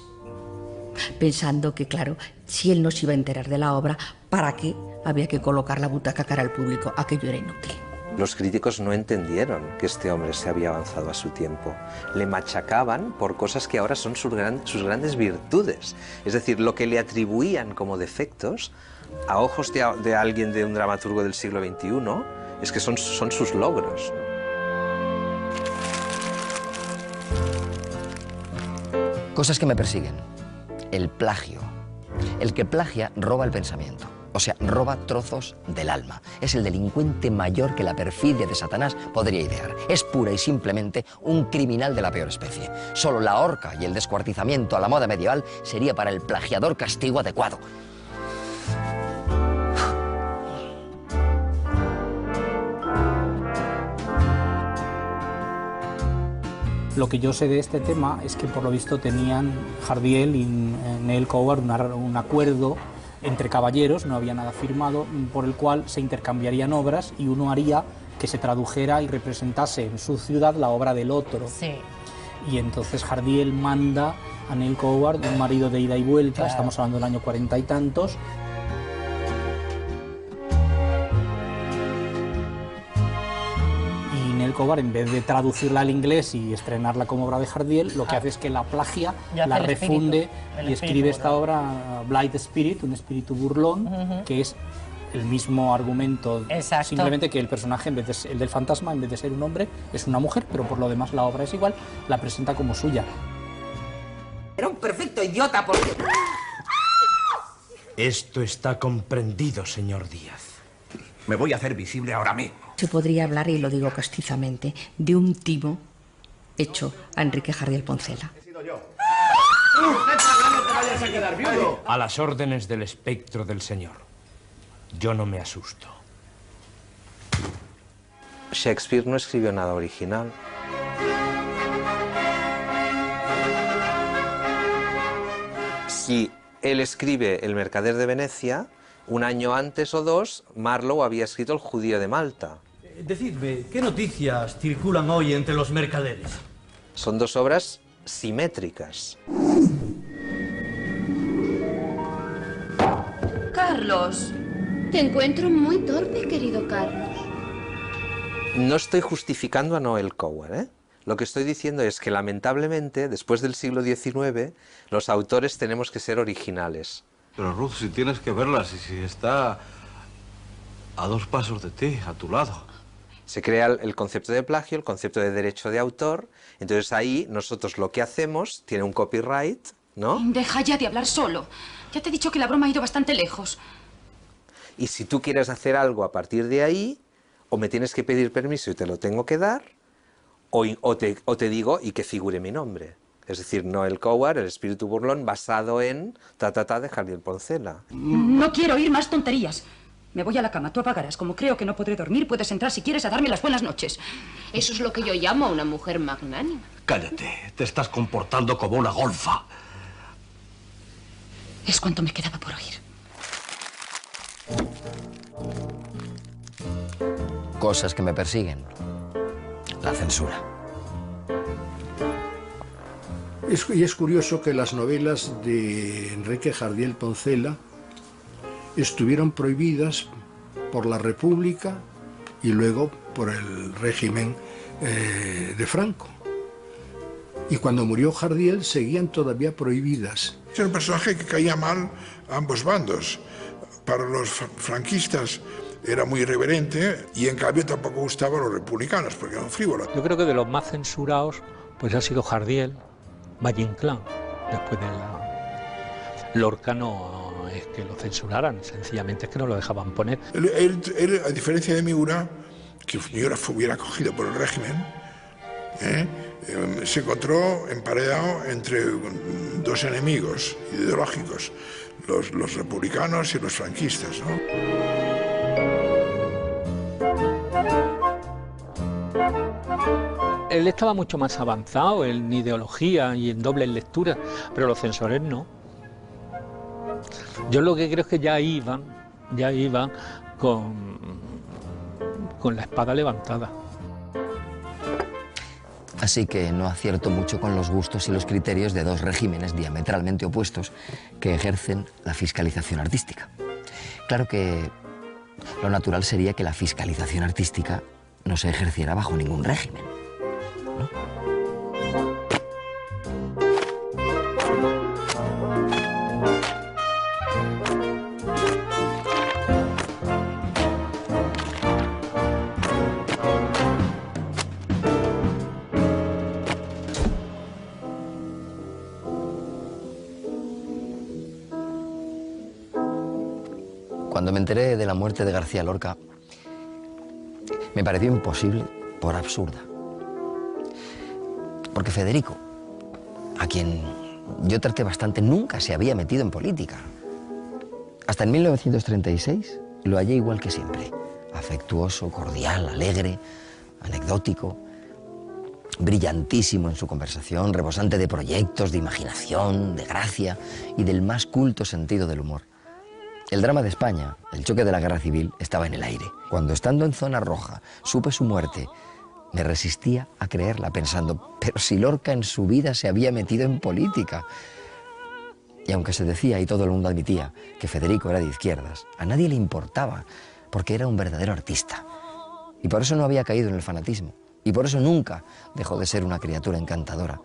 pensando que, claro, si él no se iba a enterar de la obra, ¿para qué había que colocar la butaca cara al público? Aquello era inútil. Los críticos no entendieron que este hombre se había avanzado a su tiempo. Le machacaban por cosas que ahora son sus grandes virtudes. Es decir, lo que le atribuían como defectos, a ojos de alguien, de un dramaturgo del siglo XXI, es que son sus logros. Cosas que me persiguen. El plagio. El que plagia roba el pensamiento. O sea, roba trozos del alma. Es el delincuente mayor que la perfidia de Satanás podría idear. Es pura y simplemente un criminal de la peor especie. Solo la horca y el descuartizamiento a la moda medieval sería para el plagiador castigo adecuado. Lo que yo sé de este tema es que por lo visto tenían Jardiel y Neil Coward un acuerdo entre caballeros, no había nada firmado, por el cual se intercambiarían obras y uno haría que se tradujera y representase en su ciudad la obra del otro. Sí. Y entonces Jardiel manda a Neil Coward, un marido de ida y vuelta, claro. Estamos hablando del año 40 y tantos. Y Neil Coward, en vez de traducirla al inglés y estrenarla como obra de Jardiel, lo que hace es que la plagia, la refunde y escribe esta obra, Blithe Spirit, un espíritu burlón, que es el mismo argumento, simplemente que el personaje, en vez de el del fantasma, en vez de ser un hombre, es una mujer, pero por lo demás la obra es igual, la presenta como suya. Era un perfecto idiota porque... Esto está comprendido, señor Díaz. Me voy a hacer visible ahora mismo. Se podría hablar, y lo digo castizamente, de un timo hecho a Enrique Jardiel Poncela. ¡He sido yo! vayas a quedar viudo. A las órdenes del espectro del Señor. Yo no me asusto. Shakespeare no escribió nada original. Si él escribe El mercader de Venecia, un año antes o dos, Marlowe había escrito El judío de Malta. Decidme, ¿qué noticias circulan hoy entre los mercaderes? Son dos obras simétricas. Carlos, te encuentro muy torpe, querido Carlos. No estoy justificando a Noel Coward, ¿eh? Lo que estoy diciendo es que, lamentablemente, después del siglo XIX, los autores tenemos que ser originales. Pero Ruth, si tienes que verla, si está a 2 pasos de ti, a tu lado. Se crea el concepto de plagio, el concepto de derecho de autor. Entonces ahí nosotros lo que hacemos tiene un copyright, ¿no? Deja ya de hablar solo. Ya te he dicho que la broma ha ido bastante lejos. Y si tú quieres hacer algo a partir de ahí, o me tienes que pedir permiso y te lo tengo que dar, o te digo y que figure mi nombre. Es decir, Noel Coward, el espíritu burlón, basado en de Jardiel Poncela. No quiero oír más tonterías. Me voy a la cama, tú apagarás. Como creo que no podré dormir, puedes entrar si quieres a darme las buenas noches. Eso es lo que yo llamo a una mujer magnánima. Cállate, te estás comportando como una golfa. Es cuanto me quedaba por oír. Cosas que me persiguen. La censura. Y es curioso que las novelas de Enrique Jardiel Poncela estuvieron prohibidas por la República y luego por el régimen de Franco. Y cuando murió Jardiel seguían todavía prohibidas. Es un personaje que caía mal a ambos bandos. Para los franquistas era muy irreverente y en cambio tampoco gustaba a los republicanos porque eran frívolos. Yo creo que de los más censurados pues ha sido Jardiel, Valle Inclán, después de Lorca no es que lo censuraran, sencillamente es que no lo dejaban poner. Él, a diferencia de Miura, que Miura hubiera cogido por el régimen, se encontró emparedado entre dos enemigos ideológicos, los republicanos y los franquistas, ¿no? Él estaba mucho más avanzado en ideología y en dobles lecturas, pero los censores no. Yo lo que creo es que ya iban con la espada levantada. Así que no acierto mucho con los gustos y los criterios de dos regímenes diametralmente opuestos que ejercen la fiscalización artística. Claro que lo natural sería que la fiscalización artística no se ejerciera bajo ningún régimen, ¿no? Cuando me enteré de la muerte de García Lorca, me pareció imposible por absurda. Porque Federico, a quien yo traté bastante, nunca se había metido en política. Hasta en 1936 lo hallé igual que siempre. Afectuoso, cordial, alegre, anecdótico, brillantísimo en su conversación, rebosante de proyectos, de imaginación, de gracia y del más culto sentido del humor. El drama de España, el choque de la guerra civil, estaba en el aire. Cuando, estando en zona roja, supe su muerte, me resistía a creerla, pensando, pero si Lorca en su vida se había metido en política. Y aunque se decía, y todo el mundo admitía, que Federico era de izquierdas, a nadie le importaba, porque era un verdadero artista. Y por eso no había caído en el fanatismo. Y por eso nunca dejó de ser una criatura encantadora.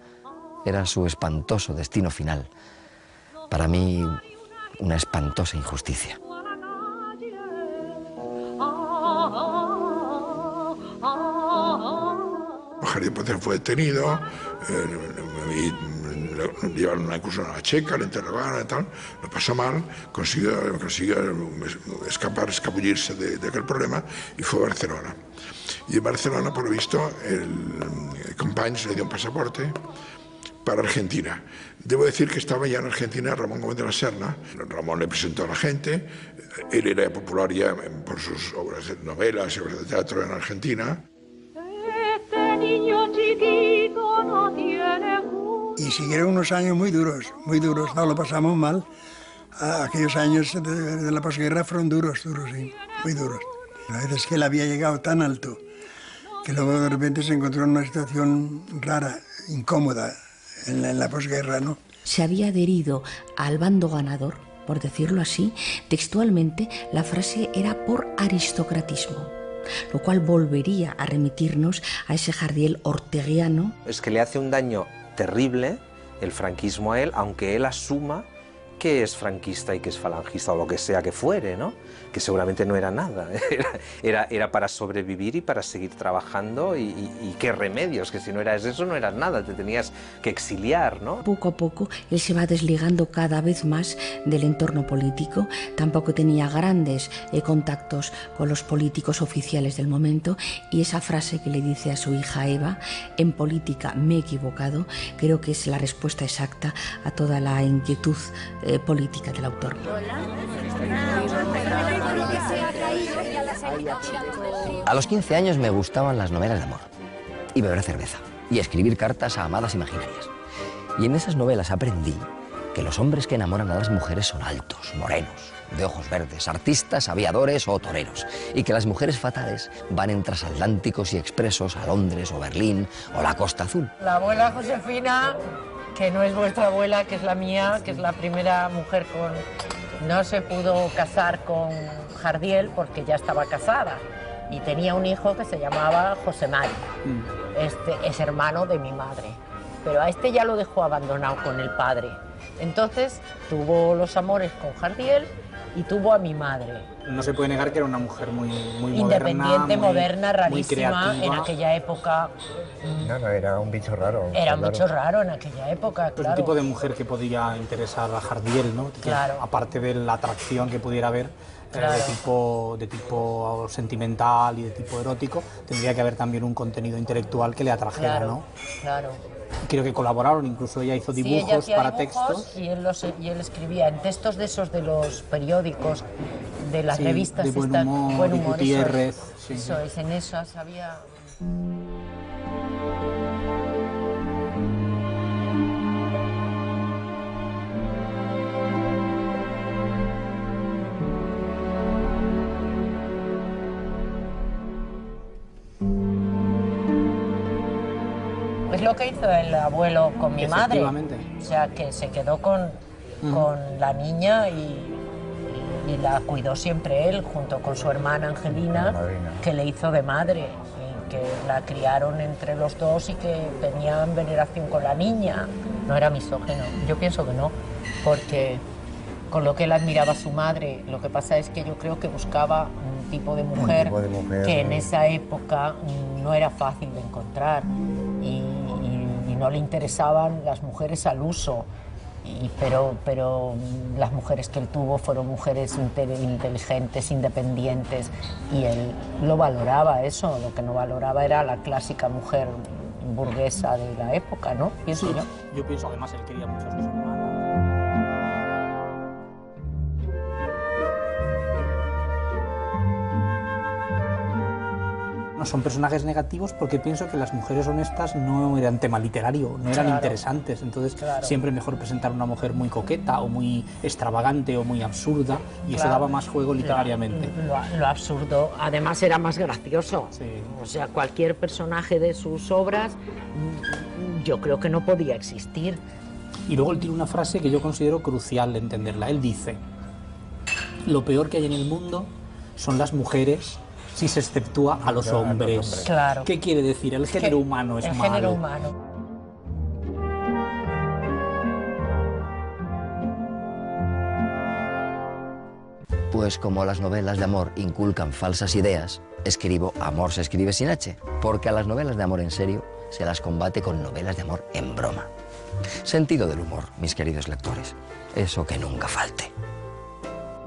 Era su espantoso destino final. Para mí, una espantosa injusticia. Jardiel Poncela fue detenido, y llevaron incluso a una checa, le interrogaron y tal, lo pasó mal, consiguió escabullirse de aquel problema y fue a Barcelona. Y en Barcelona, por lo visto, el Companys le dio un pasaporte para Argentina. Debo decir que estaba ya en Argentina Ramón Gómez de la Serna. Ramón le presentó a la gente. Él era popular ya por sus obras de novelas y obras de teatro en Argentina. Este niño chiquito no tiene... Y siguieron unos años muy duros, no lo pasamos mal. Aquellos años de la posguerra fueron duros, sí, muy duros. La verdad es que él había llegado tan alto que luego de repente se encontró en una situación rara, incómoda en la posguerra, ¿no? Se había adherido al bando ganador, por decirlo así. Textualmente, la frase era por aristocratismo, lo cual volvería a remitirnos a ese Jardiel orteguiano. Es que le hace un daño terrible el franquismo a él, aunque él asuma que es franquista y que es falangista o lo que sea que fuere, ¿no? Que seguramente no era nada, era para sobrevivir y para seguir trabajando y qué remedios, que si no eras eso no eras nada, te tenías que exiliar, ¿no? Poco a poco él se va desligando cada vez más del entorno político, tampoco tenía grandes contactos con los políticos oficiales del momento, y esa frase que le dice a su hija Eva, en política me he equivocado, creo que es la respuesta exacta a toda la inquietud política del autor. A los 15 años me gustaban las novelas de amor, y beber cerveza, y escribir cartas a amadas imaginarias. Y en esas novelas aprendí que los hombres que enamoran a las mujeres son altos, morenos, de ojos verdes, artistas, aviadores o toreros, y que las mujeres fatales van en transatlánticos y expresos a Londres o Berlín o la Costa Azul. La abuela Josefina, que no es vuestra abuela, que es la mía, que es la primera mujer con... No se pudo casar con Jardiel porque ya estaba casada y tenía un hijo que se llamaba José Mari. Este es hermano de mi madre, pero a este ya lo dejó abandonado con el padre. Entonces tuvo los amores con Jardiel y tuvo a mi madre. No se puede negar que era una mujer muy independiente, moderna, rarísima en aquella época. No, era un bicho raro. Era un bicho raro en aquella época, claro. El tipo de mujer que podía interesar a Jardiel, ¿no? Claro. Aparte de la atracción que pudiera haber, claro, de tipo sentimental y de tipo erótico, tendría que haber también un contenido intelectual que le atrajera, claro, ¿no? Claro. Creo que colaboraron, incluso ella hizo dibujos para textos. Y él escribía en textos de esos de los periódicos, de las revistas. De Buen Humor, de Gutiérrez. Eso es, en esas había... Es lo que hizo el abuelo con mi madre. O sea, que se quedó con la niña y la cuidó siempre él, junto con su hermana Angelina, que le hizo de madre, y que la criaron entre los dos y que tenían veneración con la niña. No era misógino. Yo pienso que no, porque con lo que él admiraba a su madre, lo que pasa es que yo creo que buscaba un tipo de mujer, que en esa época no era fácil de encontrar. Y no le interesaban las mujeres al uso, pero las mujeres que él tuvo fueron mujeres inteligentes, independientes, y él lo valoraba eso. Lo que no valoraba era la clásica mujer burguesa de la época, ¿no? Pienso yo. Yo pienso, además, él quería mucho a sus hermanas. Son personajes negativos porque pienso que las mujeres honestas no eran tema literario, no eran interesantes, entonces siempre mejor presentar una mujer muy coqueta o muy extravagante o muy absurda, y eso daba más juego literariamente. Lo absurdo, además, era más gracioso. O sea, cualquier personaje de sus obras yo creo que no podía existir. Y luego él tiene una frase que yo considero crucial de entenderla. Él dice: lo peor que hay en el mundo son las mujeres si se exceptúa a los hombres. Claro. ¿Qué quiere decir? El género humano es malo. El género humano. Pues como las novelas de amor inculcan falsas ideas, escribo Amor se escribe sin H, porque a las novelas de amor en serio se las combate con novelas de amor en broma. Sentido del humor, mis queridos lectores, eso que nunca falte.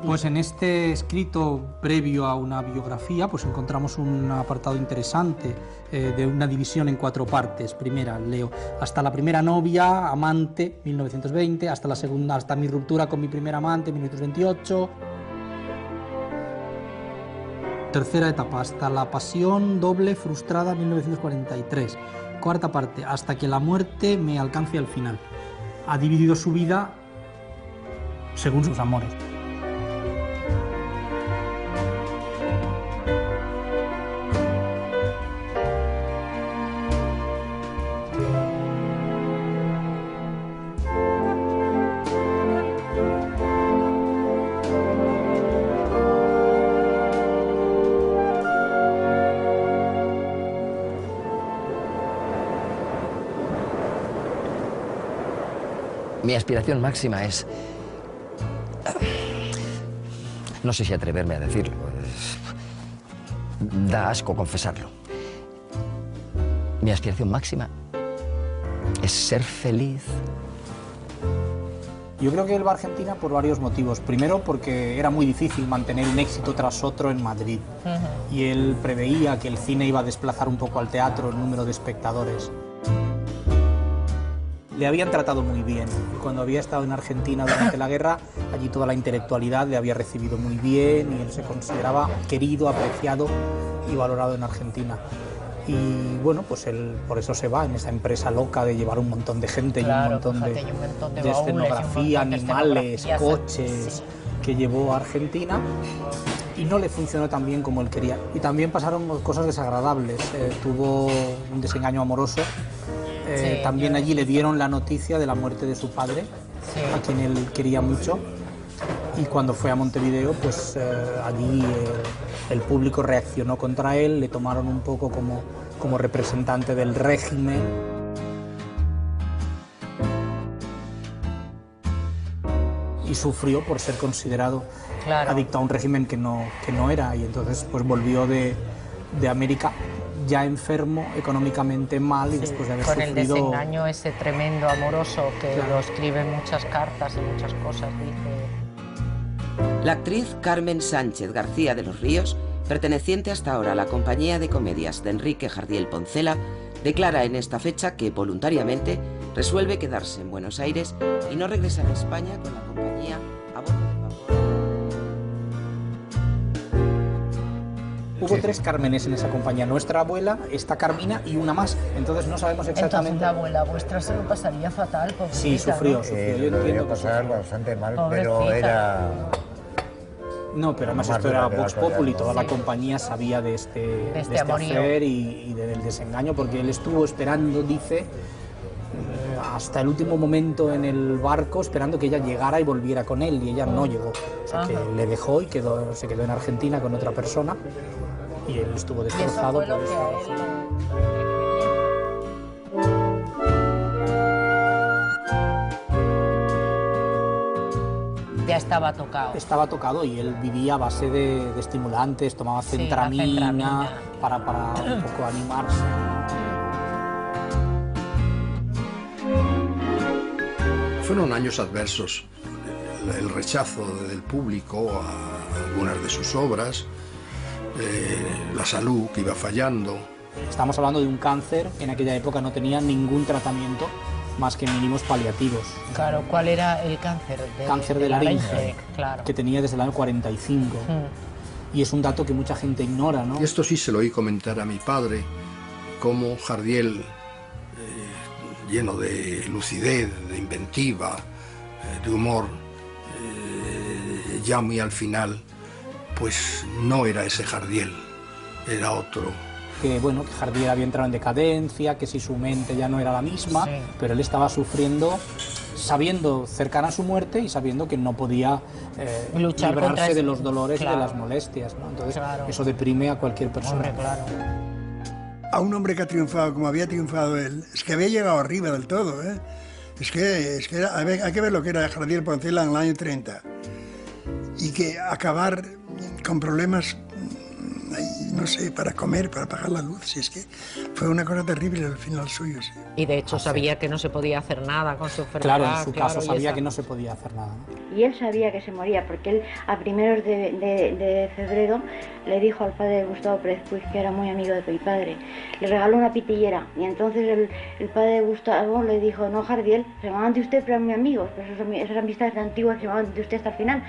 Pues en este escrito previo a una biografía pues encontramos un apartado interesante de una división en 4 partes. Primera, leo, hasta la primera novia, amante, 1920, hasta la segunda, hasta mi ruptura con mi primera amante, 1928. Tercera etapa, hasta la pasión doble frustrada, 1943. Cuarta parte, hasta que la muerte me alcance al final. Ha dividido su vida según sus amores. Mi aspiración máxima es... No sé si atreverme a decirlo. Da asco confesarlo. Mi aspiración máxima es ser feliz. Yo creo que él va a Argentina por varios motivos. Primero, porque era muy difícil mantener un éxito tras otro en Madrid. Y él preveía que el cine iba a desplazar un poco al teatro el número de espectadores. Le habían tratado muy bien. Cuando había estado en Argentina durante la guerra, allí toda la intelectualidad le había recibido muy bien y él se consideraba querido, apreciado y valorado en Argentina. Y bueno, pues él por eso se va en esa empresa loca de llevar un montón de gente, Claro, y un montón de baúles, escenografía, un montón de animales, escenografías, coches, sí. que llevó a Argentina. Y no le funcionó tan bien como él quería. Y también pasaron cosas desagradables. Tuvo un desengaño amoroso. También allí le dieron la noticia de la muerte de su padre, a quien él quería mucho. Y cuando fue a Montevideo, pues allí el público reaccionó contra él, le tomaron un poco como representante del régimen. Y sufrió por ser considerado adicto a un régimen que no era. Y entonces pues volvió de América ya enfermo, económicamente mal, y después de haber con sufrido... el desengaño ese tremendo amoroso que lo escribe en muchas cartas y muchas cosas, dice. La actriz Carmen Sánchez García de los Ríos, perteneciente hasta ahora a la compañía de comedias de Enrique Jardiel Poncela, declara en esta fecha que voluntariamente resuelve quedarse en Buenos Aires y no regresar a España con la compañía a bordo de vapor. Hubo 3 Cármenes en esa compañía, nuestra abuela, esta Carmina y una más, entonces no sabemos exactamente... Entonces la abuela vuestra se lo pasaría fatal, pobrecita. Sí, sufrió, ¿no? sufrió. Yo entiendo pasar bastante mal, Pobrecita. pero era... No, pero además esto era Vox Populi, toda la compañía sabía de este amorío. hacer y del desengaño, porque él estuvo esperando, dice, hasta el último momento en el barco, esperando que ella llegara y volviera con él, y ella no llegó. O sea, que le dejó y se quedó en Argentina con otra persona, y él estuvo destrozado por eso. Ya estaba tocado. Estaba tocado y él vivía a base de estimulantes, tomaba centramina, para un poco animarse. Fueron años adversos. El rechazo del público a algunas de sus obras, la salud que iba fallando. Estamos hablando de un cáncer que en aquella época no tenía ningún tratamiento más que mínimos paliativos. Claro, ¿cuál era el cáncer? Cáncer de laringe, claro. Que tenía desde el año 45. Y es un dato que mucha gente ignora, ¿no? Y esto sí se lo oí comentar a mi padre, cómo Jardiel, lleno de lucidez, de inventiva, de humor, ya muy al final, pues no era ese Jardiel, era otro. Que bueno, que Jardiel había entrado en decadencia, que si su mente ya no era la misma, pero él estaba sufriendo, sabiendo cercana a su muerte y sabiendo que no podía librarse de los dolores y de las molestias, ¿no? Entonces eso deprime a cualquier persona. A un hombre que ha triunfado como había triunfado él, es que había llegado arriba del todo, ¿eh? Es que hay que ver lo que era Jardiel Poncela en el año 30 y que acabar con problemas no sé, para comer, para apagar la luz. Si es que fue una cosa terrible al final suyo. Sí. Y de hecho sabía que no se podía hacer nada con su enfermedad. Claro, en su caso sabía que no se podía hacer nada, ¿no? Y él sabía que se moría, porque él a primeros de febrero le dijo al padre de Gustavo Pérez Puig, que era muy amigo de mi padre, le regaló una pitillera. Y entonces el padre de Gustavo le dijo: no, Jardiel, se llamaban de usted, pero eran mi amigos, pues esas amistades antiguas se llamaban de usted hasta el final.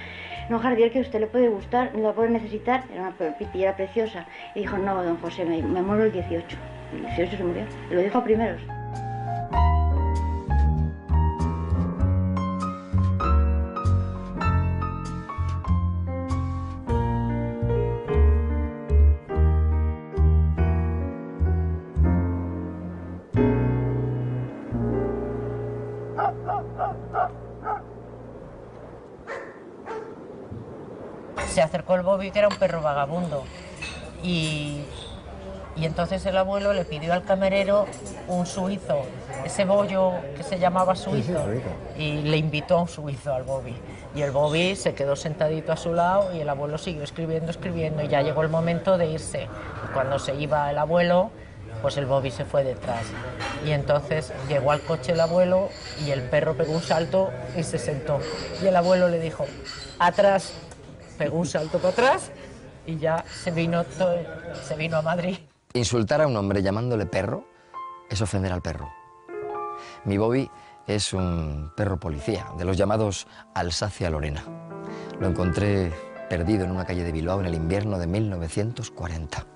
No, Jardiel, que a usted le puede gustar, la puede necesitar. Era una pitillera preciosa. Y dijo: no, don José, me muero el 18. El 18 se murió. Y lo dijo a primeros. Se acercó el Bobby, que era un perro vagabundo, y entonces el abuelo le pidió al camarero un suizo, ese bollo que se llamaba suizo, y le invitó a un suizo al Bobby. Y el Bobby se quedó sentadito a su lado y el abuelo siguió escribiendo, y ya llegó el momento de irse. Y cuando se iba el abuelo, pues el Bobby se fue detrás. Y entonces llegó al coche el abuelo y el perro pegó un salto y se sentó. Y el abuelo le dijo: atrás. Pegó un salto para atrás y ya se vino a Madrid. Insultar a un hombre llamándole perro es ofender al perro. Mi Bobby es un perro policía, de los llamados Alsacia-Lorena. Lo encontré perdido en una calle de Bilbao en el invierno de 1940.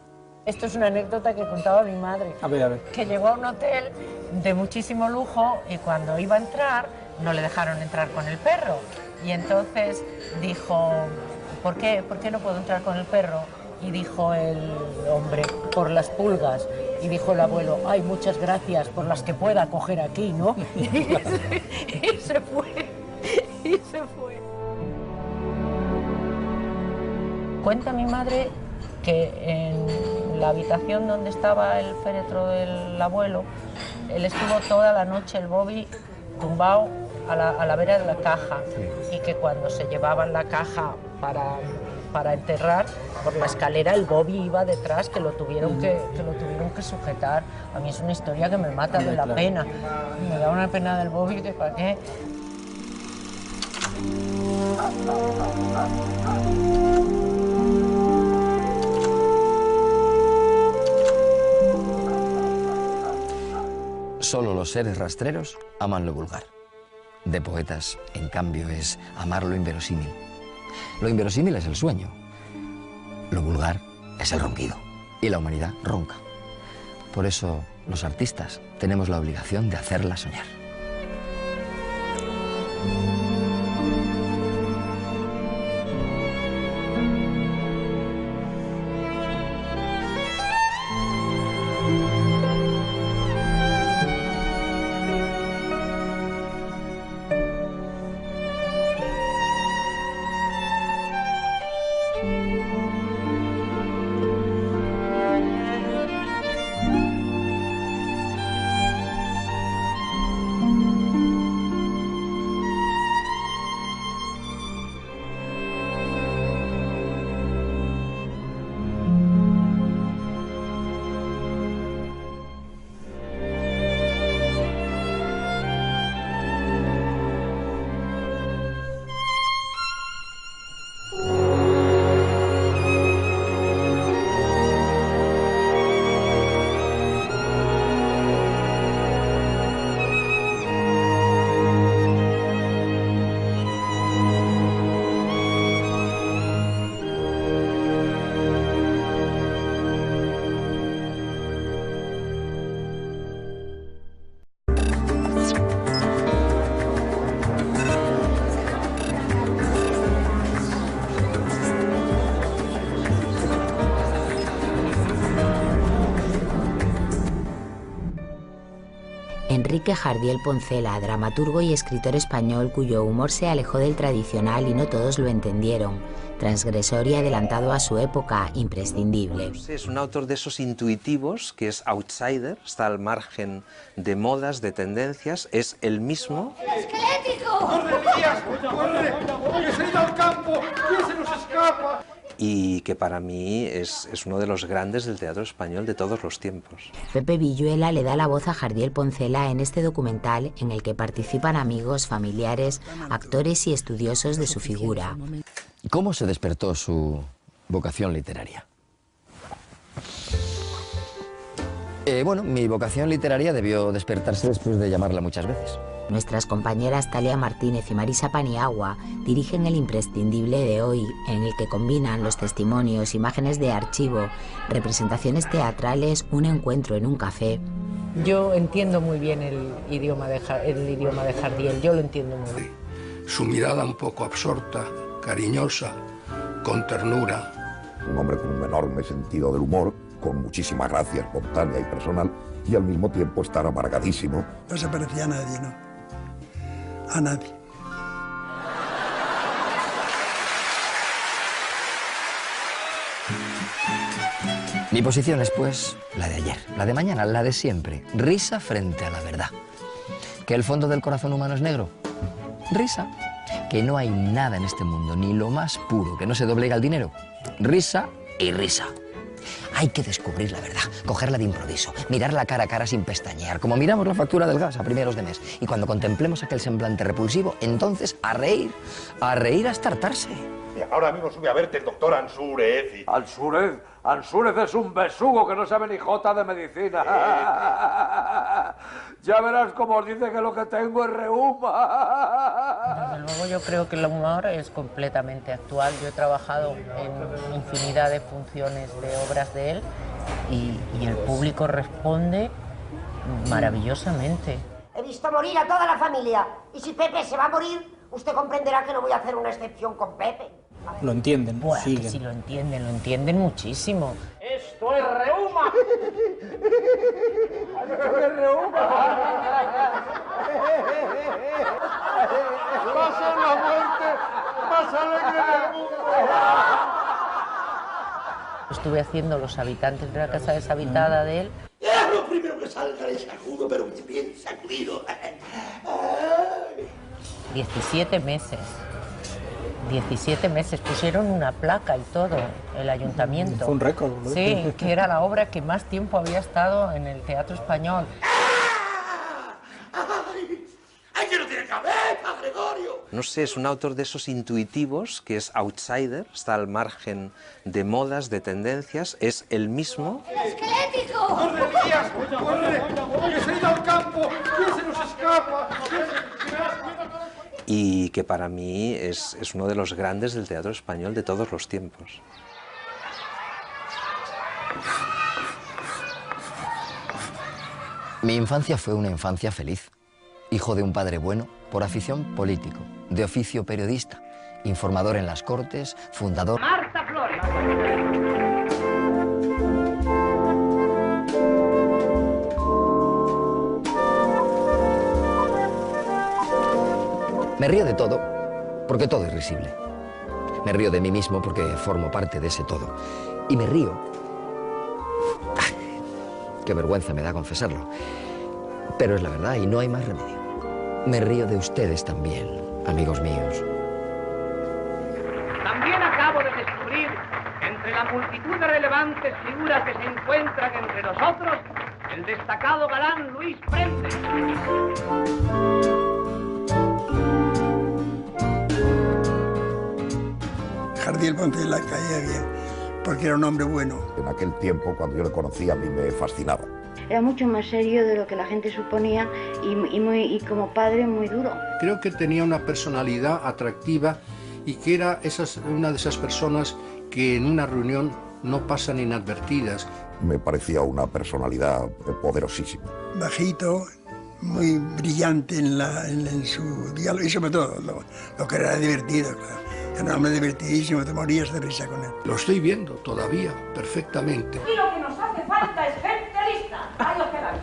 Esto es una anécdota que contaba mi madre. A ver. Que llegó a un hotel de muchísimo lujo y cuando iba a entrar no le dejaron entrar con el perro. Y entonces dijo: ¿Por qué no puedo entrar con el perro? Y dijo el hombre: por las pulgas. Y dijo el abuelo: ay, muchas gracias, por las que pueda coger aquí, ¿no? Y se fue. Cuenta mi madre que en la habitación donde estaba el féretro del abuelo, él estuvo toda la noche, el Bobby, tumbado a la vera de la caja, y que cuando se llevaban la caja para enterrar, por la escalera el Bobby iba detrás, que lo tuvieron que sujetar. A mí es una historia que me mata de la pena. Me da una pena del Bobby que para qué. Solo los seres rastreros aman lo vulgar. De poetas, en cambio, es amar lo inverosímil. Lo inverosímil es el sueño. Lo vulgar es el ronquido. Y la humanidad ronca. Por eso, los artistas tenemos la obligación de hacerla soñar. Enrique Jardiel Poncela, dramaturgo y escritor español cuyo humor se alejó del tradicional y no todos lo entendieron. Transgresor y adelantado a su época, imprescindible. Es un autor de esos intuitivos, que es outsider, está al margen de modas, de tendencias, es el mismo. ¡Esquelético! ¡Corre, Díaz! ¡Corre! ¡Que se ha ido al campo! ¡Que se nos escapa! y que para mí es uno de los grandes del teatro español de todos los tiempos. Pepe Villuela le da la voz a Jardiel Poncela en este documental en el que participan amigos, familiares, actores y estudiosos de su figura. ¿Cómo se despertó su vocación literaria? Bueno, mi vocación literaria debió despertarse después de llamarla muchas veces. Nuestras compañeras Talia Martínez y Marisa Paniagua dirigen El Imprescindible de hoy, en el que combinan los testimonios, imágenes de archivo, representaciones teatrales, un encuentro en un café. Yo entiendo muy bien el idioma de Jardiel, yo lo entiendo muy bien. Su mirada un poco absorta, cariñosa, con ternura. Un hombre con un enorme sentido del humor, con muchísima gracia espontánea y personal, y al mismo tiempo estar amargadísimo. No se parecía a nadie, ¿no? A nadie. Mi posición es, pues, la de ayer, la de mañana, la de siempre. Risa frente a la verdad. ¿Que el fondo del corazón humano es negro? Risa. ¿Que no hay nada en este mundo, ni lo más puro, que no se doblega al dinero? Risa y risa. Hay que descubrir la verdad, cogerla de improviso, mirarla cara a cara sin pestañear, como miramos la factura del gas a primeros de mes. Y cuando contemplemos aquel semblante repulsivo, entonces a reír hasta hartarse. Ahora mismo sube a verte el doctor Ansúrez. Ansúrez es un besugo que no sabe ni jota de medicina. Ya verás cómo os dice que lo que tengo es reuma. Desde luego yo creo que el humor es completamente actual. Yo he trabajado en infinidad de funciones de obras de él y el público responde maravillosamente. He visto morir a toda la familia y si Pepe se va a morir, usted comprenderá que no voy a hacer una excepción con Pepe. Lo entienden, bueno, siguen. Que sí lo entienden muchísimo. ¡Esto es reuma! ¡Esto es reuma! ¡Va a ser la muerte más alegre del mundo! Estuve haciendo Los habitantes de la casa deshabitada de él. Lo primero que salga es sacudo, pero bien sacudido. 17 meses. 17 meses, pusieron una placa y todo, el ayuntamiento. Fue un récord, ¿no? Sí, que era la obra que más tiempo había estado en el teatro español. ¡Ay, que no tiene cabeza, Gregorio! No sé, es un autor de esos intuitivos, que es outsider, está al margen de modas, de tendencias, es el mismo. ¡El esquelético! ¡Corre, Elías! ¡Corre! ¡Que se ha ido al campo! ¡Que se nos escapa! Y que para mí es uno de los grandes del teatro español de todos los tiempos. Mi infancia fue una infancia feliz. Hijo de un padre bueno, por afición político, de oficio periodista, informador en las Cortes, fundador... Marta Flores. Me río de todo, porque todo es risible. Me río de mí mismo porque formo parte de ese todo. Y me río... Qué vergüenza me da confesarlo. Pero es la verdad y no hay más remedio. Me río de ustedes también, amigos míos. También acabo de descubrir, entre la multitud de relevantes figuras que se encuentran entre nosotros, el destacado galán Luis Prendes. Jardiel Poncela caía bien, porque era un hombre bueno. En aquel tiempo, cuando yo le conocí, a mí me fascinaba. Era mucho más serio de lo que la gente suponía y como padre muy duro. Creo que tenía una personalidad atractiva y que era una de esas personas que en una reunión no pasan inadvertidas. Me parecía una personalidad poderosísima. Bajito, muy brillante en su diálogo y sobre todo lo que era divertido, claro. Era un hombre divertidísimo, te morías de risa con él. Lo estoy viendo todavía perfectamente. Y lo que nos hace falta es gente lista. Ahí os quedáis.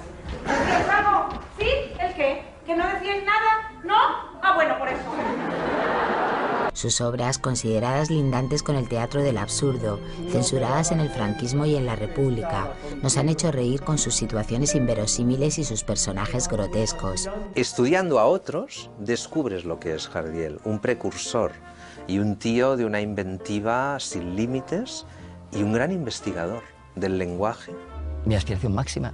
¿Sí? ¿El qué? ¿Que no decíais nada? ¿No? Ah, bueno, por eso. Sus obras, consideradas lindantes con el teatro del absurdo, censuradas en el franquismo y en la República, nos han hecho reír con sus situaciones inverosímiles y sus personajes grotescos. Estudiando a otros, descubres lo que es Jardiel, un precursor y un tío de una inventiva sin límites y un gran investigador del lenguaje. Mi aspiración máxima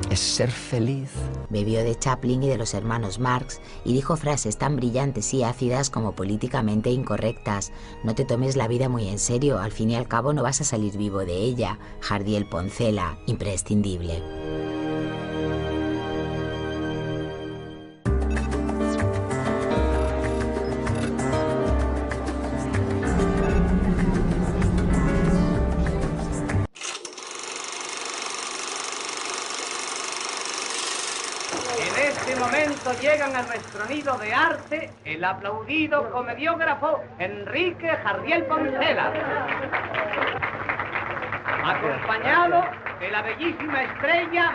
es ser feliz. Bebió de Chaplin y de los hermanos Marx y dijo frases tan brillantes y ácidas como políticamente incorrectas. No te tomes la vida muy en serio, al fin y al cabo no vas a salir vivo de ella. Jardiel Poncela, imprescindible. Llegan a nuestro nido de arte el aplaudido comediógrafo Enrique Jardiel Poncela, acompañado de la bellísima estrella